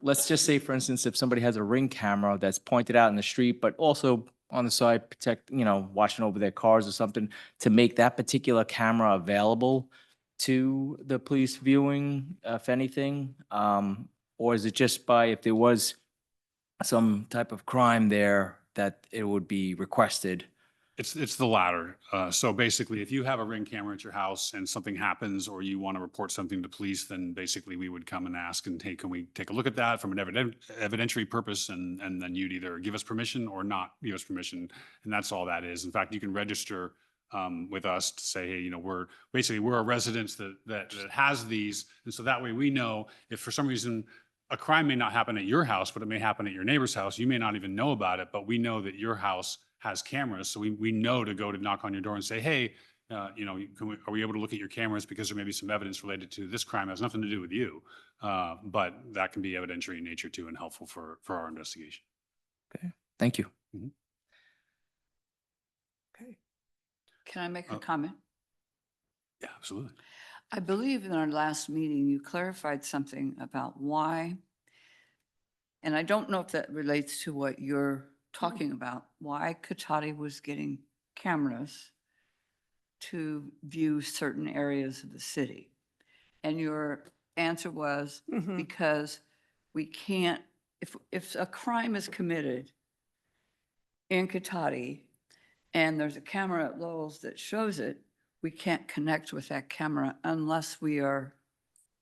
Speaker 1: let's just say, for instance, if somebody has a Ring camera that's pointed out in the street, but also on the side, protect, watching over their cars or something, to make that particular camera available to the police viewing, if anything? Or is it just by, if there was some type of crime there, that it would be requested?
Speaker 7: It's the latter. So basically, if you have a Ring camera at your house and something happens or you want to report something to police, then basically we would come and ask and hey, can we take a look at that from an evidentiary purpose? And then you'd either give us permission or not give us permission. And that's all that is. In fact, you can register with us to say, hey, we're a residence that has these. And so that way we know if for some reason a crime may not happen at your house, but it may happen at your neighbor's house. You may not even know about it, but we know that your house has cameras. So we know to go to knock on your door and say, hey, are we able to look at your cameras because there may be some evidence related to this crime? It has nothing to do with you. But that can be evidentiary in nature too and helpful for our investigation.
Speaker 1: Okay, thank you.
Speaker 5: Okay.
Speaker 3: Can I make a comment?
Speaker 7: Yeah, absolutely.
Speaker 3: I believe in our last meeting, you clarified something about why, and I don't know if that relates to what you're talking about, why Cotati was getting cameras to view certain areas of the city. And your answer was
Speaker 5: Mhm.
Speaker 3: because we can't, if a crime is committed in Cotati and there's a camera at Lowell's that shows it, we can't connect with that camera unless we are,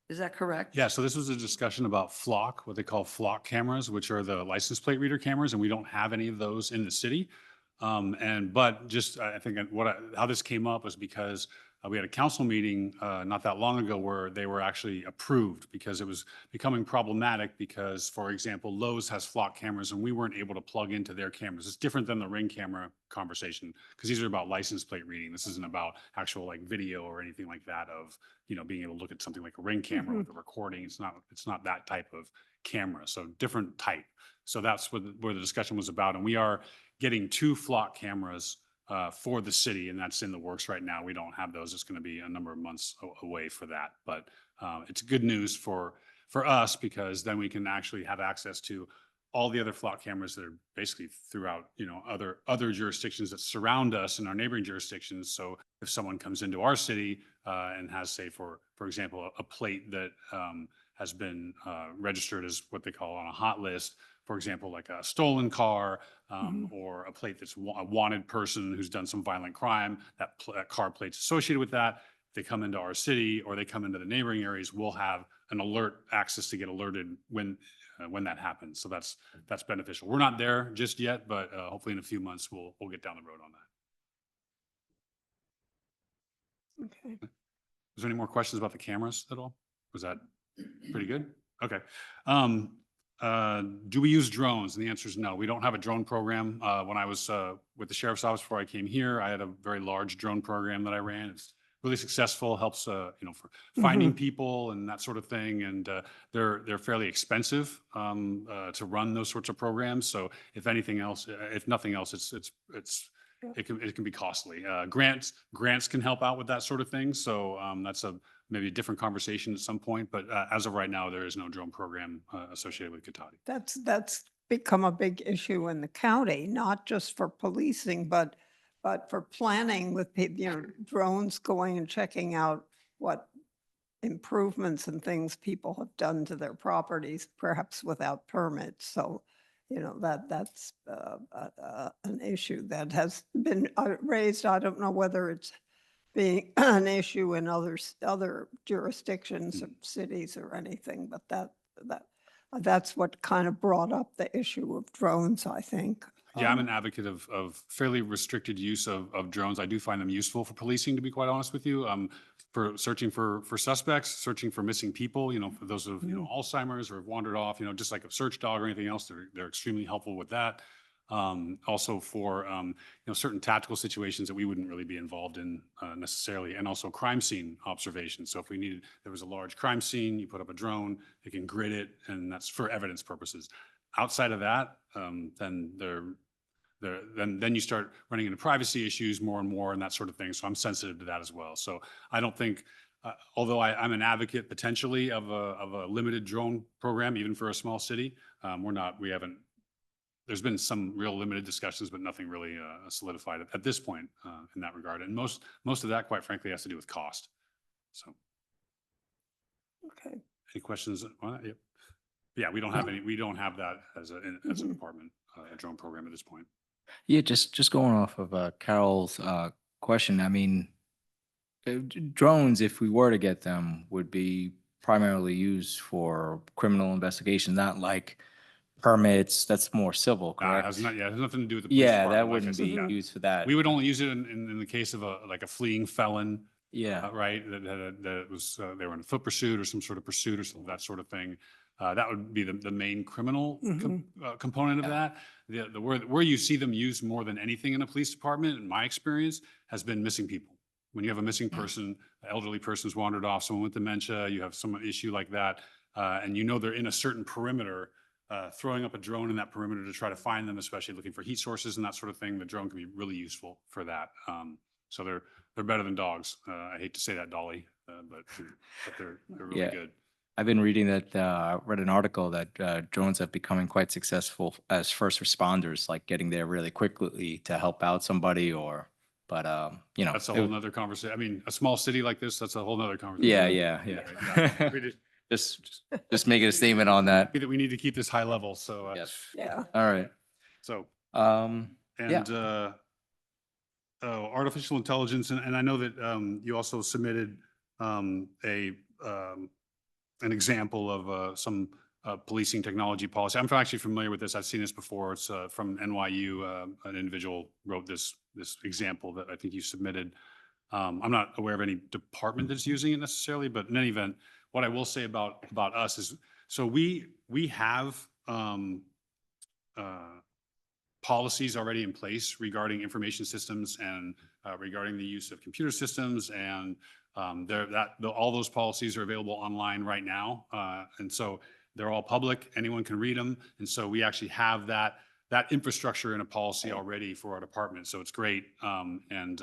Speaker 3: is that correct?
Speaker 7: Yeah, so this was a discussion about flock, what they call flock cameras, which are the license plate reader cameras, and we don't have any of those in the city. But just, I think how this came up was because we had a council meeting not that long ago where they were actually approved because it was becoming problematic because, for example, Lowe's has flock cameras and we weren't able to plug into their cameras. It's different than the Ring camera conversation because these are about license plate reading. This isn't about actual like video or anything like that of, being able to look at something like a Ring camera with a recording. It's not that type of camera. So different type. So that's where the discussion was about. And we are getting 2 flock cameras for the city, and that's in the works right now. We don't have those. It's going to be a number of months away for that. But it's good news for us because then we can actually have access to all the other flock cameras that are basically throughout, other jurisdictions that surround us in our neighboring jurisdictions. So if someone comes into our city and has, say, for example, a plate that has been registered as what they call on a hot list, for example, like a stolen car or a plate that's a wanted person who's done some violent crime, that car plate's associated with that. They come into our city or they come into the neighboring areas, we'll have an alert access to get alerted when that happens. So that's beneficial. We're not there just yet, but hopefully in a few months we'll get down the road on that.
Speaker 5: Okay.
Speaker 7: Is there any more questions about the cameras at all? Was that pretty good? Okay. Do we use drones? And the answer is no. We don't have a drone program. When I was with the sheriff's office before I came here, I had a very large drone program that I ran. It's really successful, helps, for finding people and that sort of thing. And they're fairly expensive to run those sorts of programs. So if nothing else, it can be costly. Grants can help out with that sort of thing. So that's maybe a different conversation at some point. But as of right now, there is no drone program associated with Cotati.
Speaker 5: That's become a big issue in the county, not just for policing, but for planning with drones going and checking out what improvements and things people have done to their properties, perhaps without permits. So, that's an issue that has been raised. I don't know whether it's being an issue in other jurisdictions or cities or anything, but that's what kind of brought up the issue of drones, I think.
Speaker 7: Yeah, I'm an advocate of fairly restricted use of drones. I do find them useful for policing, to be quite honest with you. For searching for suspects, searching for missing people, for those of, Alzheimer's or have wandered off, just like a search dog or anything else, they're extremely helpful with that. Also for, certain tactical situations that we wouldn't really be involved in necessarily, and also crime scene observation. So if there was a large crime scene, you put up a drone, it can grid it, and that's for evidence purposes. Outside of that, then you start running into privacy issues more and more and that sort of thing. So I'm sensitive to that as well. So I don't think although I'm an advocate potentially of a limited drone program, even for a small city, we haven't, there's been some real limited discussions, but nothing really solidified at this point in that regard. And most of that, quite frankly, has to do with cost. So
Speaker 5: Okay.
Speaker 7: any questions on that? Yep. Yeah, we don't have that as a department, a drone program at this point.
Speaker 1: Yeah, just going off of Carol's question, I mean, drones, if we were to get them, would be primarily used for criminal investigation, not like permits. That's more civil,
Speaker 7: It has
Speaker 1: correct?
Speaker 7: it has nothing to do with the police
Speaker 1: Yeah,
Speaker 7: department.
Speaker 1: that
Speaker 7: like I
Speaker 1: wouldn't
Speaker 7: said,
Speaker 1: be
Speaker 7: yeah.
Speaker 1: used for that.
Speaker 7: We would only use it in the case of like a fleeing felon,
Speaker 1: Yeah,
Speaker 7: right? That was, they were in a foot pursuit or some sort of pursuit or some, that sort of thing. That would be the main criminal component of that. Where you see them used more than anything in a police department, in my experience, has been missing people. When you have a missing person, an elderly person's wandered off, someone with dementia, you have some issue like that, and you know they're in a certain perimeter, throwing up a drone in that perimeter to try to find them, especially looking for heat sources and that sort of thing, the drone can be really useful for that. So they're better than dogs. I hate to say that, Dolly, but they're really
Speaker 1: Yeah.
Speaker 7: good.
Speaker 1: I've been reading that, read an article that drones have becoming quite successful as first responders, like getting there really quickly to help out somebody but
Speaker 7: That's a whole nother conversation. I mean, a small city like this, that's a whole nother conversation.
Speaker 1: Yeah.
Speaker 7: Right, we
Speaker 1: Just making a statement on that.
Speaker 7: that we need to keep this high level. So,
Speaker 1: Yes.
Speaker 5: Yeah.
Speaker 1: All right.
Speaker 7: so,
Speaker 1: Yeah.
Speaker 7: and, artificial intelligence. And I know that, you also submitted, an example of, some, policing technology policy. I'm actually familiar with this. I've seen this before. It's, from NYU. An individual wrote this example that I think you submitted. I'm not aware of any department that's using it necessarily, but in any event, what I will say about us is, so we have policies already in place regarding information systems and regarding the use of computer systems, and all those policies are available online right now, and so they're all public. Anyone can read them, and so we actually have that infrastructure in a policy already for our department. So it's great, and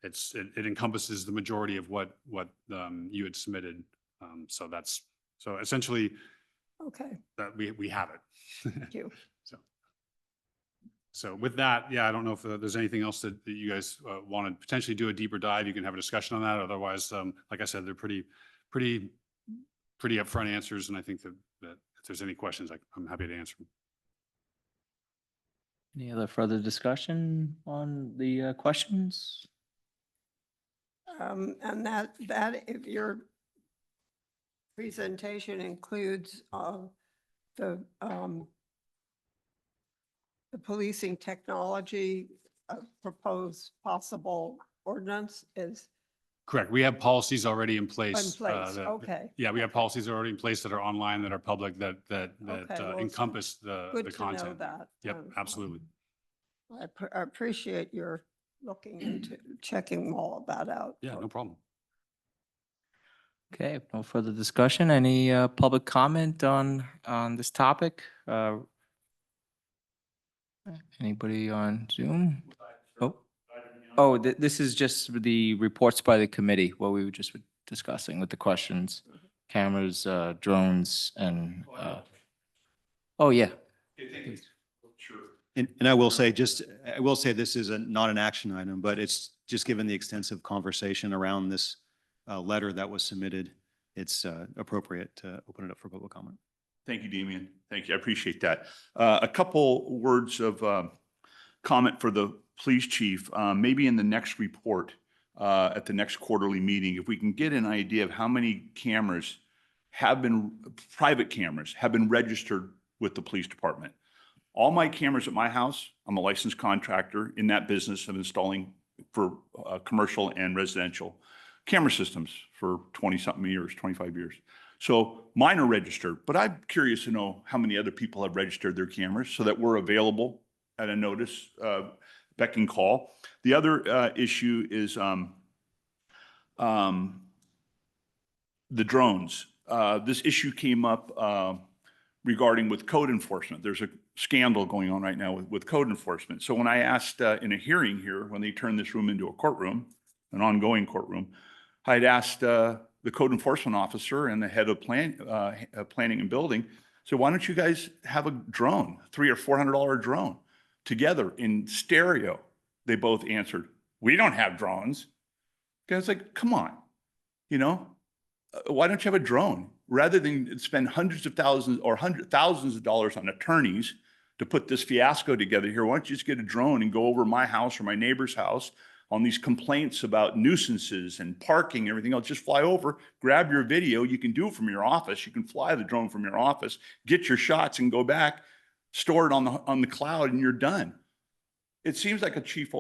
Speaker 7: it encompasses the majority of what you had submitted. So essentially
Speaker 5: Okay.
Speaker 7: that we have it.
Speaker 5: Thank you.
Speaker 7: So with that, yeah, I don't know if there's anything else that you guys want to potentially do a deeper dive. You can have a discussion on that. Otherwise, like I said, they're pretty upfront answers. And I think that if there's any questions, I'm happy to answer them.
Speaker 1: Any other further discussion on the questions?
Speaker 5: And that if your presentation includes the policing technology proposed possible ordinance is
Speaker 7: Correct. We have policies already in
Speaker 5: in
Speaker 7: place.
Speaker 5: place. Okay.
Speaker 7: Yeah, we have policies already in place that are online, that are public, that
Speaker 5: Okay, well,
Speaker 7: encompass the
Speaker 5: Good to know
Speaker 7: content.
Speaker 5: that.
Speaker 7: Yep, absolutely.
Speaker 5: I appreciate your looking into, checking all of that out.
Speaker 7: Yeah, no problem.
Speaker 1: Okay, no further discussion. Any public comment on this topic? Anybody on Zoom? This is just the reports by the committee, what we were just discussing with the questions, cameras, drones, and, oh, yeah.
Speaker 6: And I will say this is not an action item, but it's just given the extensive conversation around this letter that was submitted, it's appropriate to open it up for public comment.
Speaker 4: Thank you, Damian. Thank you. I appreciate that. A couple words of comment for the police chief. Maybe in the next report, at the next quarterly meeting, if we can get an idea of how many cameras private cameras have been registered with the police department. All my cameras at my house, I'm a licensed contractor in that business of installing for commercial and residential camera systems for 20-something years, 25 years. So mine are registered, but I'm curious to know how many other people have registered their cameras so that we're available at a notice, beck and call. The other issue is the drones. This issue came up regarding with code enforcement. There's a scandal going on right now with code enforcement. So when I asked in a hearing here, when they turned this room into a courtroom, an ongoing courtroom, I'd asked the code enforcement officer and the head of planning and building, said, why don't you guys have a drone, $300 or $400 drone together in stereo? They both answered, we don't have drones. I was like, come on, you know, why don't you have a drone? Rather than spend hundreds of thousands or thousands of dollars on attorneys to put this fiasco together here, why don't you just get a drone and go over my house or my neighbor's house on these complaints about nuisances and parking and everything else? Just fly over, grab your video. You can do it from your office. You can fly the drone from your office, get your shots and go back, store it on the cloud, and you're done. It seems like a cheap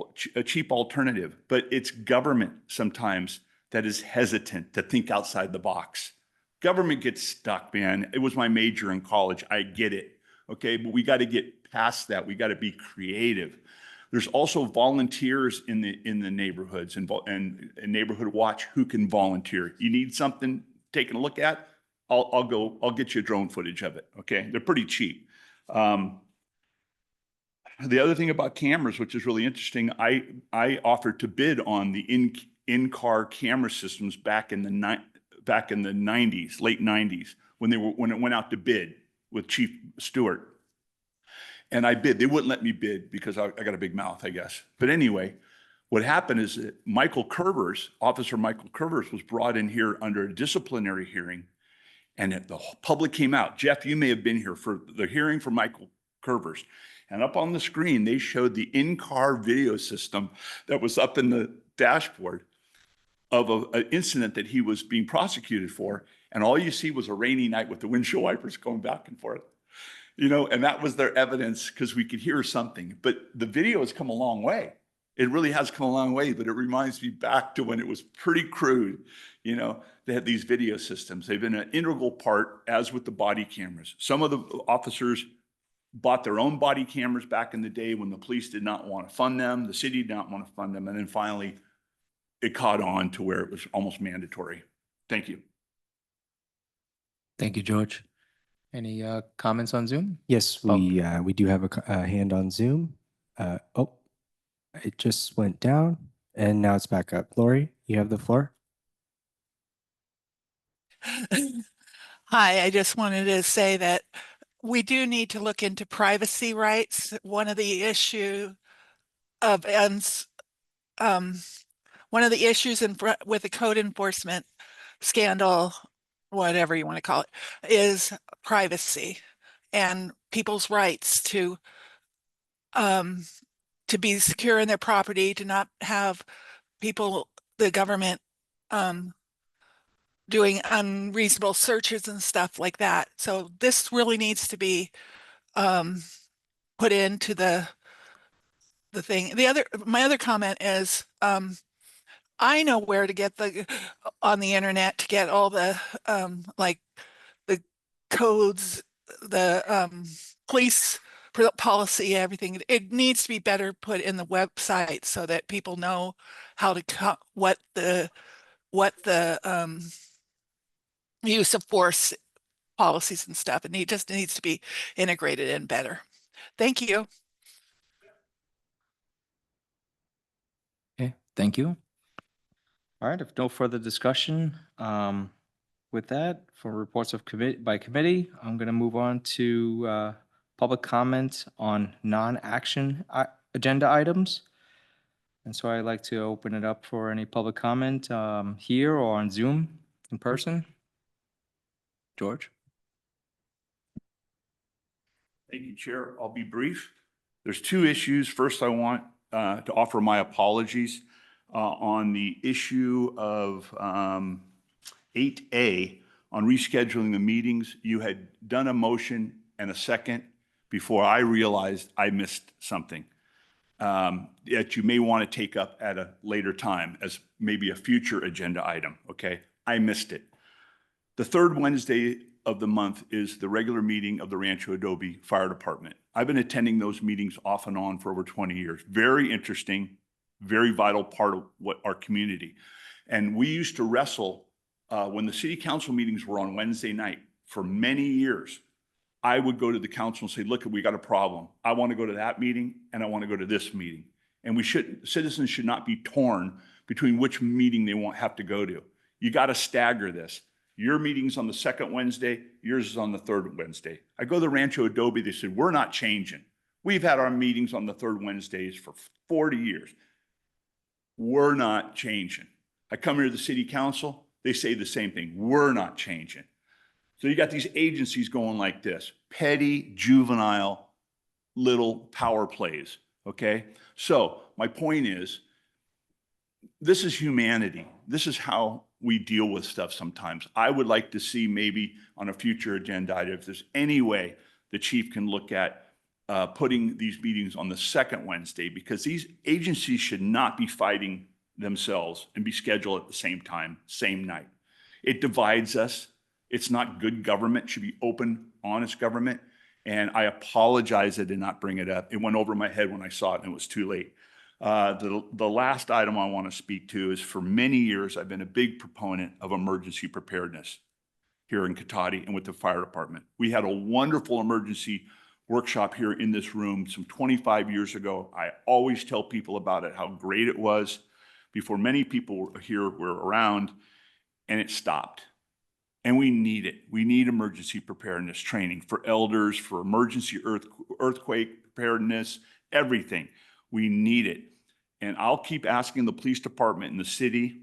Speaker 4: alternative, but it's government sometimes that is hesitant to think outside the box. Government gets stuck, man. It was my major in college. I get it. Okay, but we got to get past that. We got to be creative. There's also volunteers in the neighborhoods and neighborhood watch who can volunteer. You need something taken a look at, I'll get you drone footage of it. Okay, they're pretty cheap. The other thing about cameras, which is really interesting, I offered to bid on the in-car camera systems back in the 90s, late 90s, when it went out to bid with Chief Stewart. And I bid. They wouldn't let me bid because I got a big mouth, I guess. But anyway, what happened is that Officer Michael Curvers was brought in here under a disciplinary hearing, and the public came out. Jeff, you may have been here for the hearing for Michael Curvers. And up on the screen, they showed the in-car video system that was up in the dashboard of an incident that he was being prosecuted for. And all you see was a rainy night with the windshield wipers going back and forth. You know, and that was their evidence because we could hear something. But the video has come a long way. It really has come a long way, but it reminds me back to when it was pretty crude. You know, they had these video systems. They've been an integral part, as with the body cameras. Some of the officers bought their own body cameras back in the day when the police did not want to fund them. The city did not want to fund them. And then finally, it caught on to where it was almost mandatory. Thank you.
Speaker 1: Thank you, George. Any comments on Zoom?
Speaker 2: Yes, we do have a hand on Zoom. Oh, it just went down and now it's back up. Lori, you have the floor.
Speaker 8: Hi, I just wanted to say that we do need to look into privacy rights. One of the issues with the code enforcement scandal, whatever you want to call it, is privacy and people's rights to be secure in their property, to not have the government doing unreasonable searches and stuff like that. So this really needs to be put into the thing. My other comment is, I know where to get on the internet to get all the like the codes, the police policy, everything. It needs to be better put in the website so that people know how to what the use of force policies and stuff. And it just needs to be integrated in better. Thank you.
Speaker 1: Okay, thank you. All right, if no further discussion, with that, for reports of committee, I'm going to move on to public comment on non-action agenda items. And so I'd like to open it up for any public comment here or on Zoom in person. George?
Speaker 4: Thank you, Chair. I'll be brief. There's two issues. First, I want to offer my apologies on the issue of 8A on rescheduling the meetings. You had done a motion and a second before I realized I missed something that you may want to take up at a later time as maybe a future agenda item, okay? I missed it. The third Wednesday of the month is the regular meeting of the Rancho Adobe Fire Department. I've been attending those meetings off and on for over 20 years. Very interesting, very vital part of what our community. And we used to wrestle when the city council meetings were on Wednesday night for many years. I would go to the council and say, look, we got a problem. I want to go to that meeting and I want to go to this meeting. And citizens should not be torn between which meeting they won't have to go to. You got to stagger this. Your meeting's on the second Wednesday, yours is on the third Wednesday. I go to Rancho Adobe, they said, we're not changing. We've had our meetings on the third Wednesdays for 40 years. We're not changing. I come here to the city council, they say the same thing. We're not changing. So you got these agencies going like this, petty, juvenile, little power plays, okay? So my point is, this is humanity. This is how we deal with stuff sometimes. I would like to see maybe on a future agenda item, if there's any way the chief can look at putting these meetings on the second Wednesday, because these agencies should not be fighting themselves and be scheduled at the same time, same night. It divides us. It's not good government. It should be open, honest government. And I apologize I did not bring it up. It went over my head when I saw it and it was too late. The last item I want to speak to is, for many years, I've been a big proponent of emergency preparedness here in Cotati and with the fire department. We had a wonderful emergency workshop here in this room some 25 years ago. I always tell people about it, how great it was before many people here were around, and it stopped. And we need it. We need emergency preparedness training for elders, for emergency earthquake preparedness, everything. We need it. And I'll keep asking the police department in the city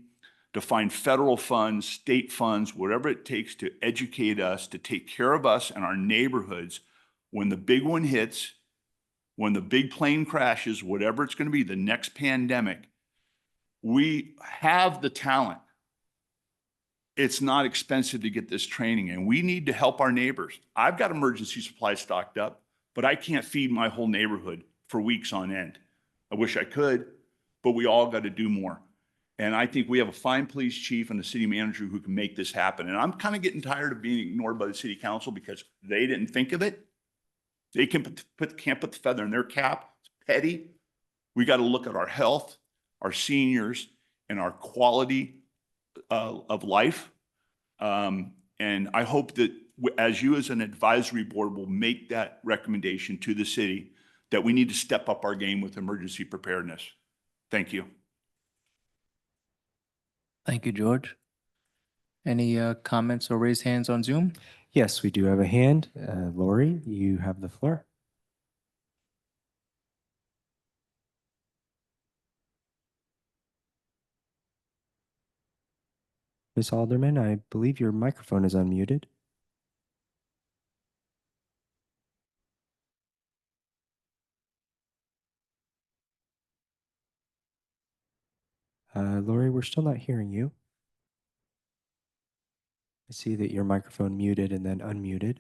Speaker 4: to find federal funds, state funds, whatever it takes to educate us, to take care of us and our neighborhoods when the big one hits, when the big plane crashes, whatever it's going to be, the next pandemic. We have the talent. It's not expensive to get this training, and we need to help our neighbors. I've got emergency supplies stocked up, but I can't feed my whole neighborhood for weeks on end. I wish I could, but we all got to do more. And I think we have a fine police chief and a city manager who can make this happen. And I'm kind of getting tired of being ignored by the city council because they didn't think of it. They can't put the feather in their cap. It's petty. We got to look at our health, our seniors, and our quality of life. And I hope that as you as an advisory board will make that recommendation to the city that we need to step up our game with emergency preparedness. Thank you.
Speaker 1: Thank you, George. Any comments or raised hands on Zoom?
Speaker 2: Yes, we do have a hand. Lori, you have the floor. Ms. Alderman, I believe your microphone is unmuted. Lori, we're still not hearing you. I see that your microphone muted and then unmuted.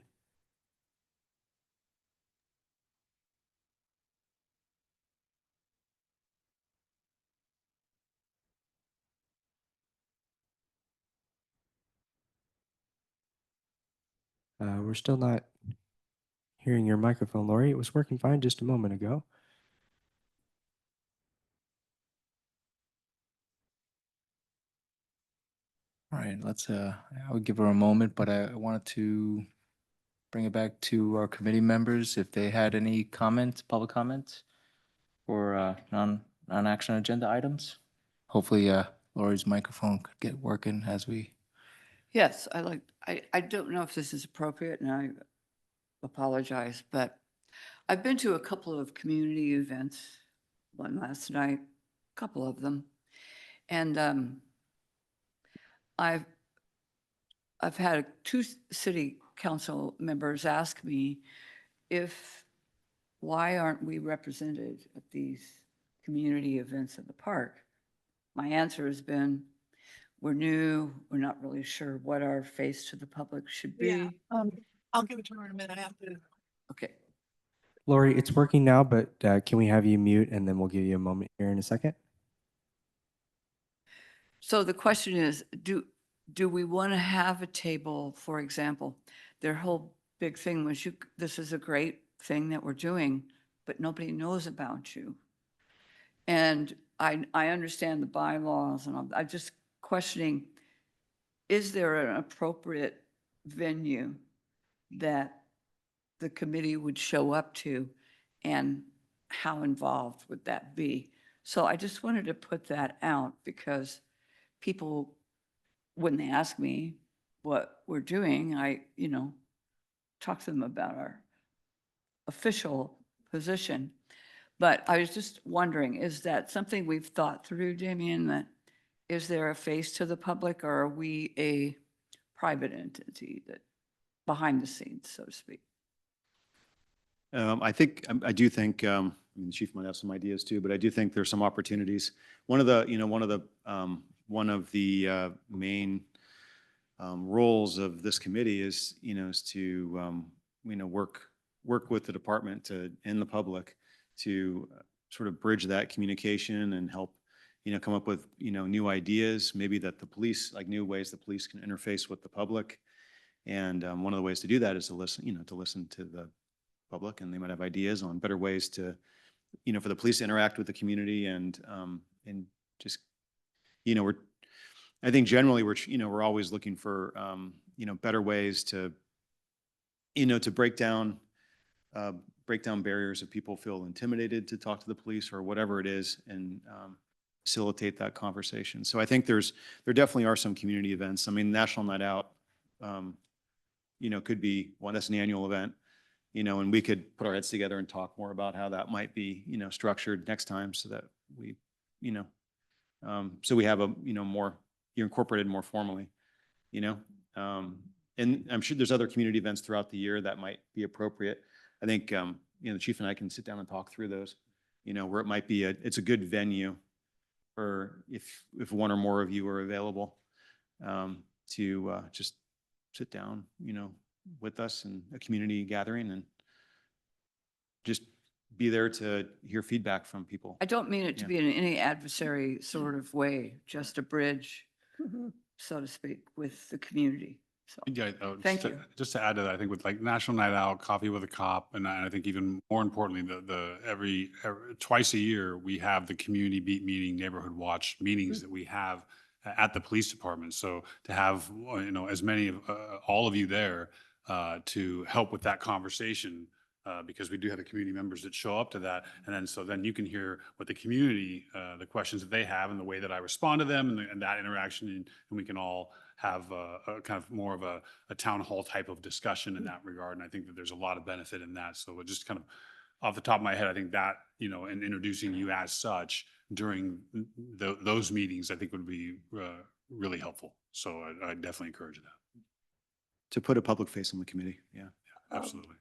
Speaker 2: We're still not hearing your microphone, Lori. It was working fine just a moment ago.
Speaker 1: All right, I would give her a moment, but I wanted to bring it back to our committee members if they had any comments, public comments, or non-action agenda items. Hopefully, Lori's microphone could get working as we.
Speaker 3: Yes, I don't know if this is appropriate, and I apologize, but I've been to a couple of community events, one last night, a couple of them. And I've had two city council members ask me why aren't we represented at these community events at the park? My answer has been, we're new, we're not really sure what our face to the public should
Speaker 8: Yeah.
Speaker 3: be.
Speaker 8: I'll give it to her in a minute. I have to.
Speaker 3: Okay,
Speaker 2: Lori, it's working now, but can we have you mute and then we'll give you a moment here in a second?
Speaker 3: so the question is, do we want to have a table, for example? Their whole big thing was, this is a great thing that we're doing, but nobody knows about you. And I understand the bylaws, and I'm just questioning, is there an appropriate venue that the committee would show up to, and how involved would that be? So I just wanted to put that out because people when they ask me what we're doing, I, talk to them about our official position. But I was just wondering, is that something we've thought through, Damien, that is there a face to the public, or are we a private entity that behind the scenes, so to speak?
Speaker 6: I do think, I mean, the chief might have some ideas too, but I do think there's some opportunities. One of the main roles of this committee is, is to, work with the department and the public to sort of bridge that communication and help, come up with, new ideas, maybe that the police, like new ways the police can interface with the public. And one of the ways to do that is to listen to the public, and they might have ideas on better ways to, for the police to interact with the community and just, I think generally we're always looking for, better ways to, to break down barriers if people feel intimidated to talk to the police or whatever it is, and facilitate that conversation. So I think there definitely are some community events. I mean, National Night Out, could be one. That's an annual event, and we could put our heads together and talk more about how that might be, structured next time, so that we, so we have a, more, you're incorporated more formally, and I'm sure there's other community events throughout the year that might be appropriate. I think, the chief and I can sit down and talk through those, where it might be it's a good venue for if one or more of you are available, to just sit down, with us in a community gathering and just be there to hear feedback from people.
Speaker 3: I don't mean it to
Speaker 6: Yeah.
Speaker 3: be in any adversary sort of way, just a bridge,
Speaker 5: Mhm.
Speaker 3: so to speak, with the community. So,
Speaker 7: Yeah,
Speaker 3: Thank you.
Speaker 7: just to add to that, I think with like National Night Out, Coffee with a Cop, and I think even more importantly, every twice a year, we have the community beat meeting, neighborhood watch meetings that we have at the police department. So to have, as many of, all of you there, to help with that conversation, because we do have the community members that show up to that. And then you can hear what the community, the questions that they have and the way that I respond to them, and that interaction, and we can all have a kind of more of a town hall type of discussion in that regard. And I think that there's a lot of benefit in that. So just kind of off the top of my head, I think that, and introducing you as such during those meetings, I think would be really helpful. So I definitely encourage that.
Speaker 6: To put a public face on the committee. Yeah.
Speaker 7: Absolutely.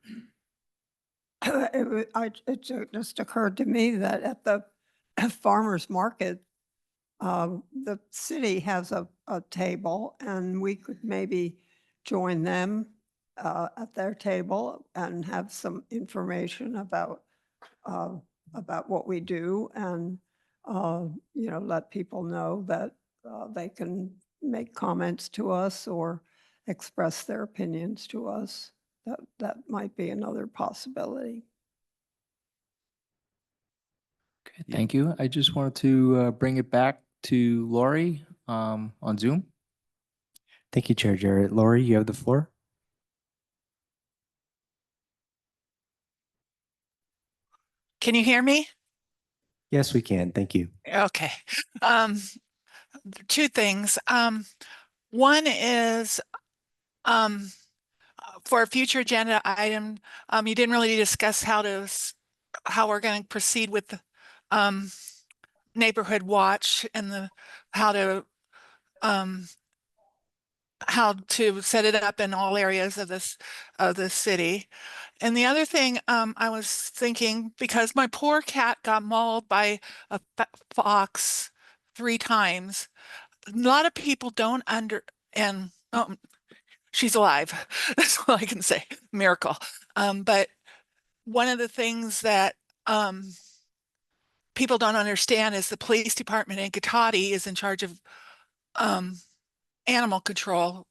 Speaker 5: It just occurred to me that at the farmer's market, the city has a table, and we could maybe join them at their table and have some information about what we do, and let people know that they can make comments to us or express their opinions to us. That might be another possibility.
Speaker 1: Okay, thank you. I just wanted to bring it back to Lori on Zoom.
Speaker 2: Thank you, Chair Jarrett. Lori, you have the floor.
Speaker 8: Can you hear me?
Speaker 2: Yes, we can. Thank you.
Speaker 8: Okay. Two things. One is for a future agenda item, you didn't really discuss how we're going to proceed with the neighborhood watch and how to set it up in all areas of the city. And the other thing I was thinking, because my poor cat got mauled by a fox 3 times, a lot of people don't and she's alive. That's all I can say. Miracle. But one of the things that people don't understand is the police department in Cotati is in charge of animal control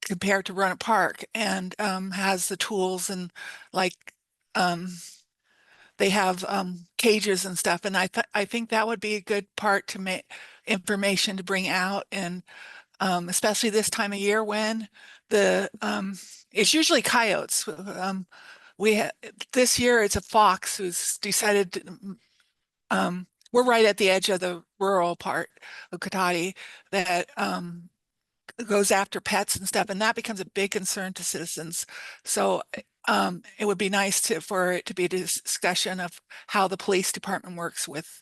Speaker 8: compared to Roanoke Park, and has the tools, and they have cages and stuff. And I think that would be a good part to make information to bring out, and especially this time of year when it's usually coyotes. This year it's a fox who's decided to we're right at the edge of the rural part of Cotati that goes after pets and stuff, and that becomes a big concern to citizens. So it would be nice for it to be a discussion of how the police department works with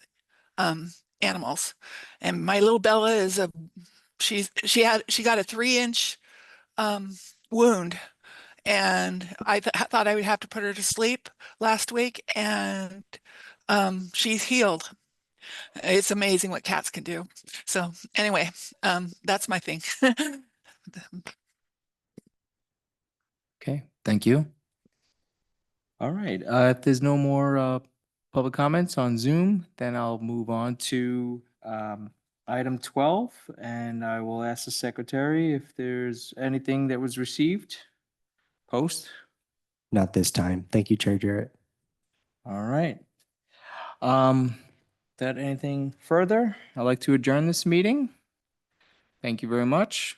Speaker 8: animals. And my little Bella is she got a 3-inch wound, and I thought I would have to put her to sleep last week, and she's healed. It's amazing what cats can do. So anyway, that's my thing.
Speaker 1: Okay, thank you. All right, if there's no more public comments on Zoom, then I'll move on to item 12, and I will ask the secretary if there's anything that was received. Post.
Speaker 2: Not this time. Thank you, Chair Jarrett.
Speaker 1: All right. That anything further? I'd like to adjourn this meeting. Thank you very much.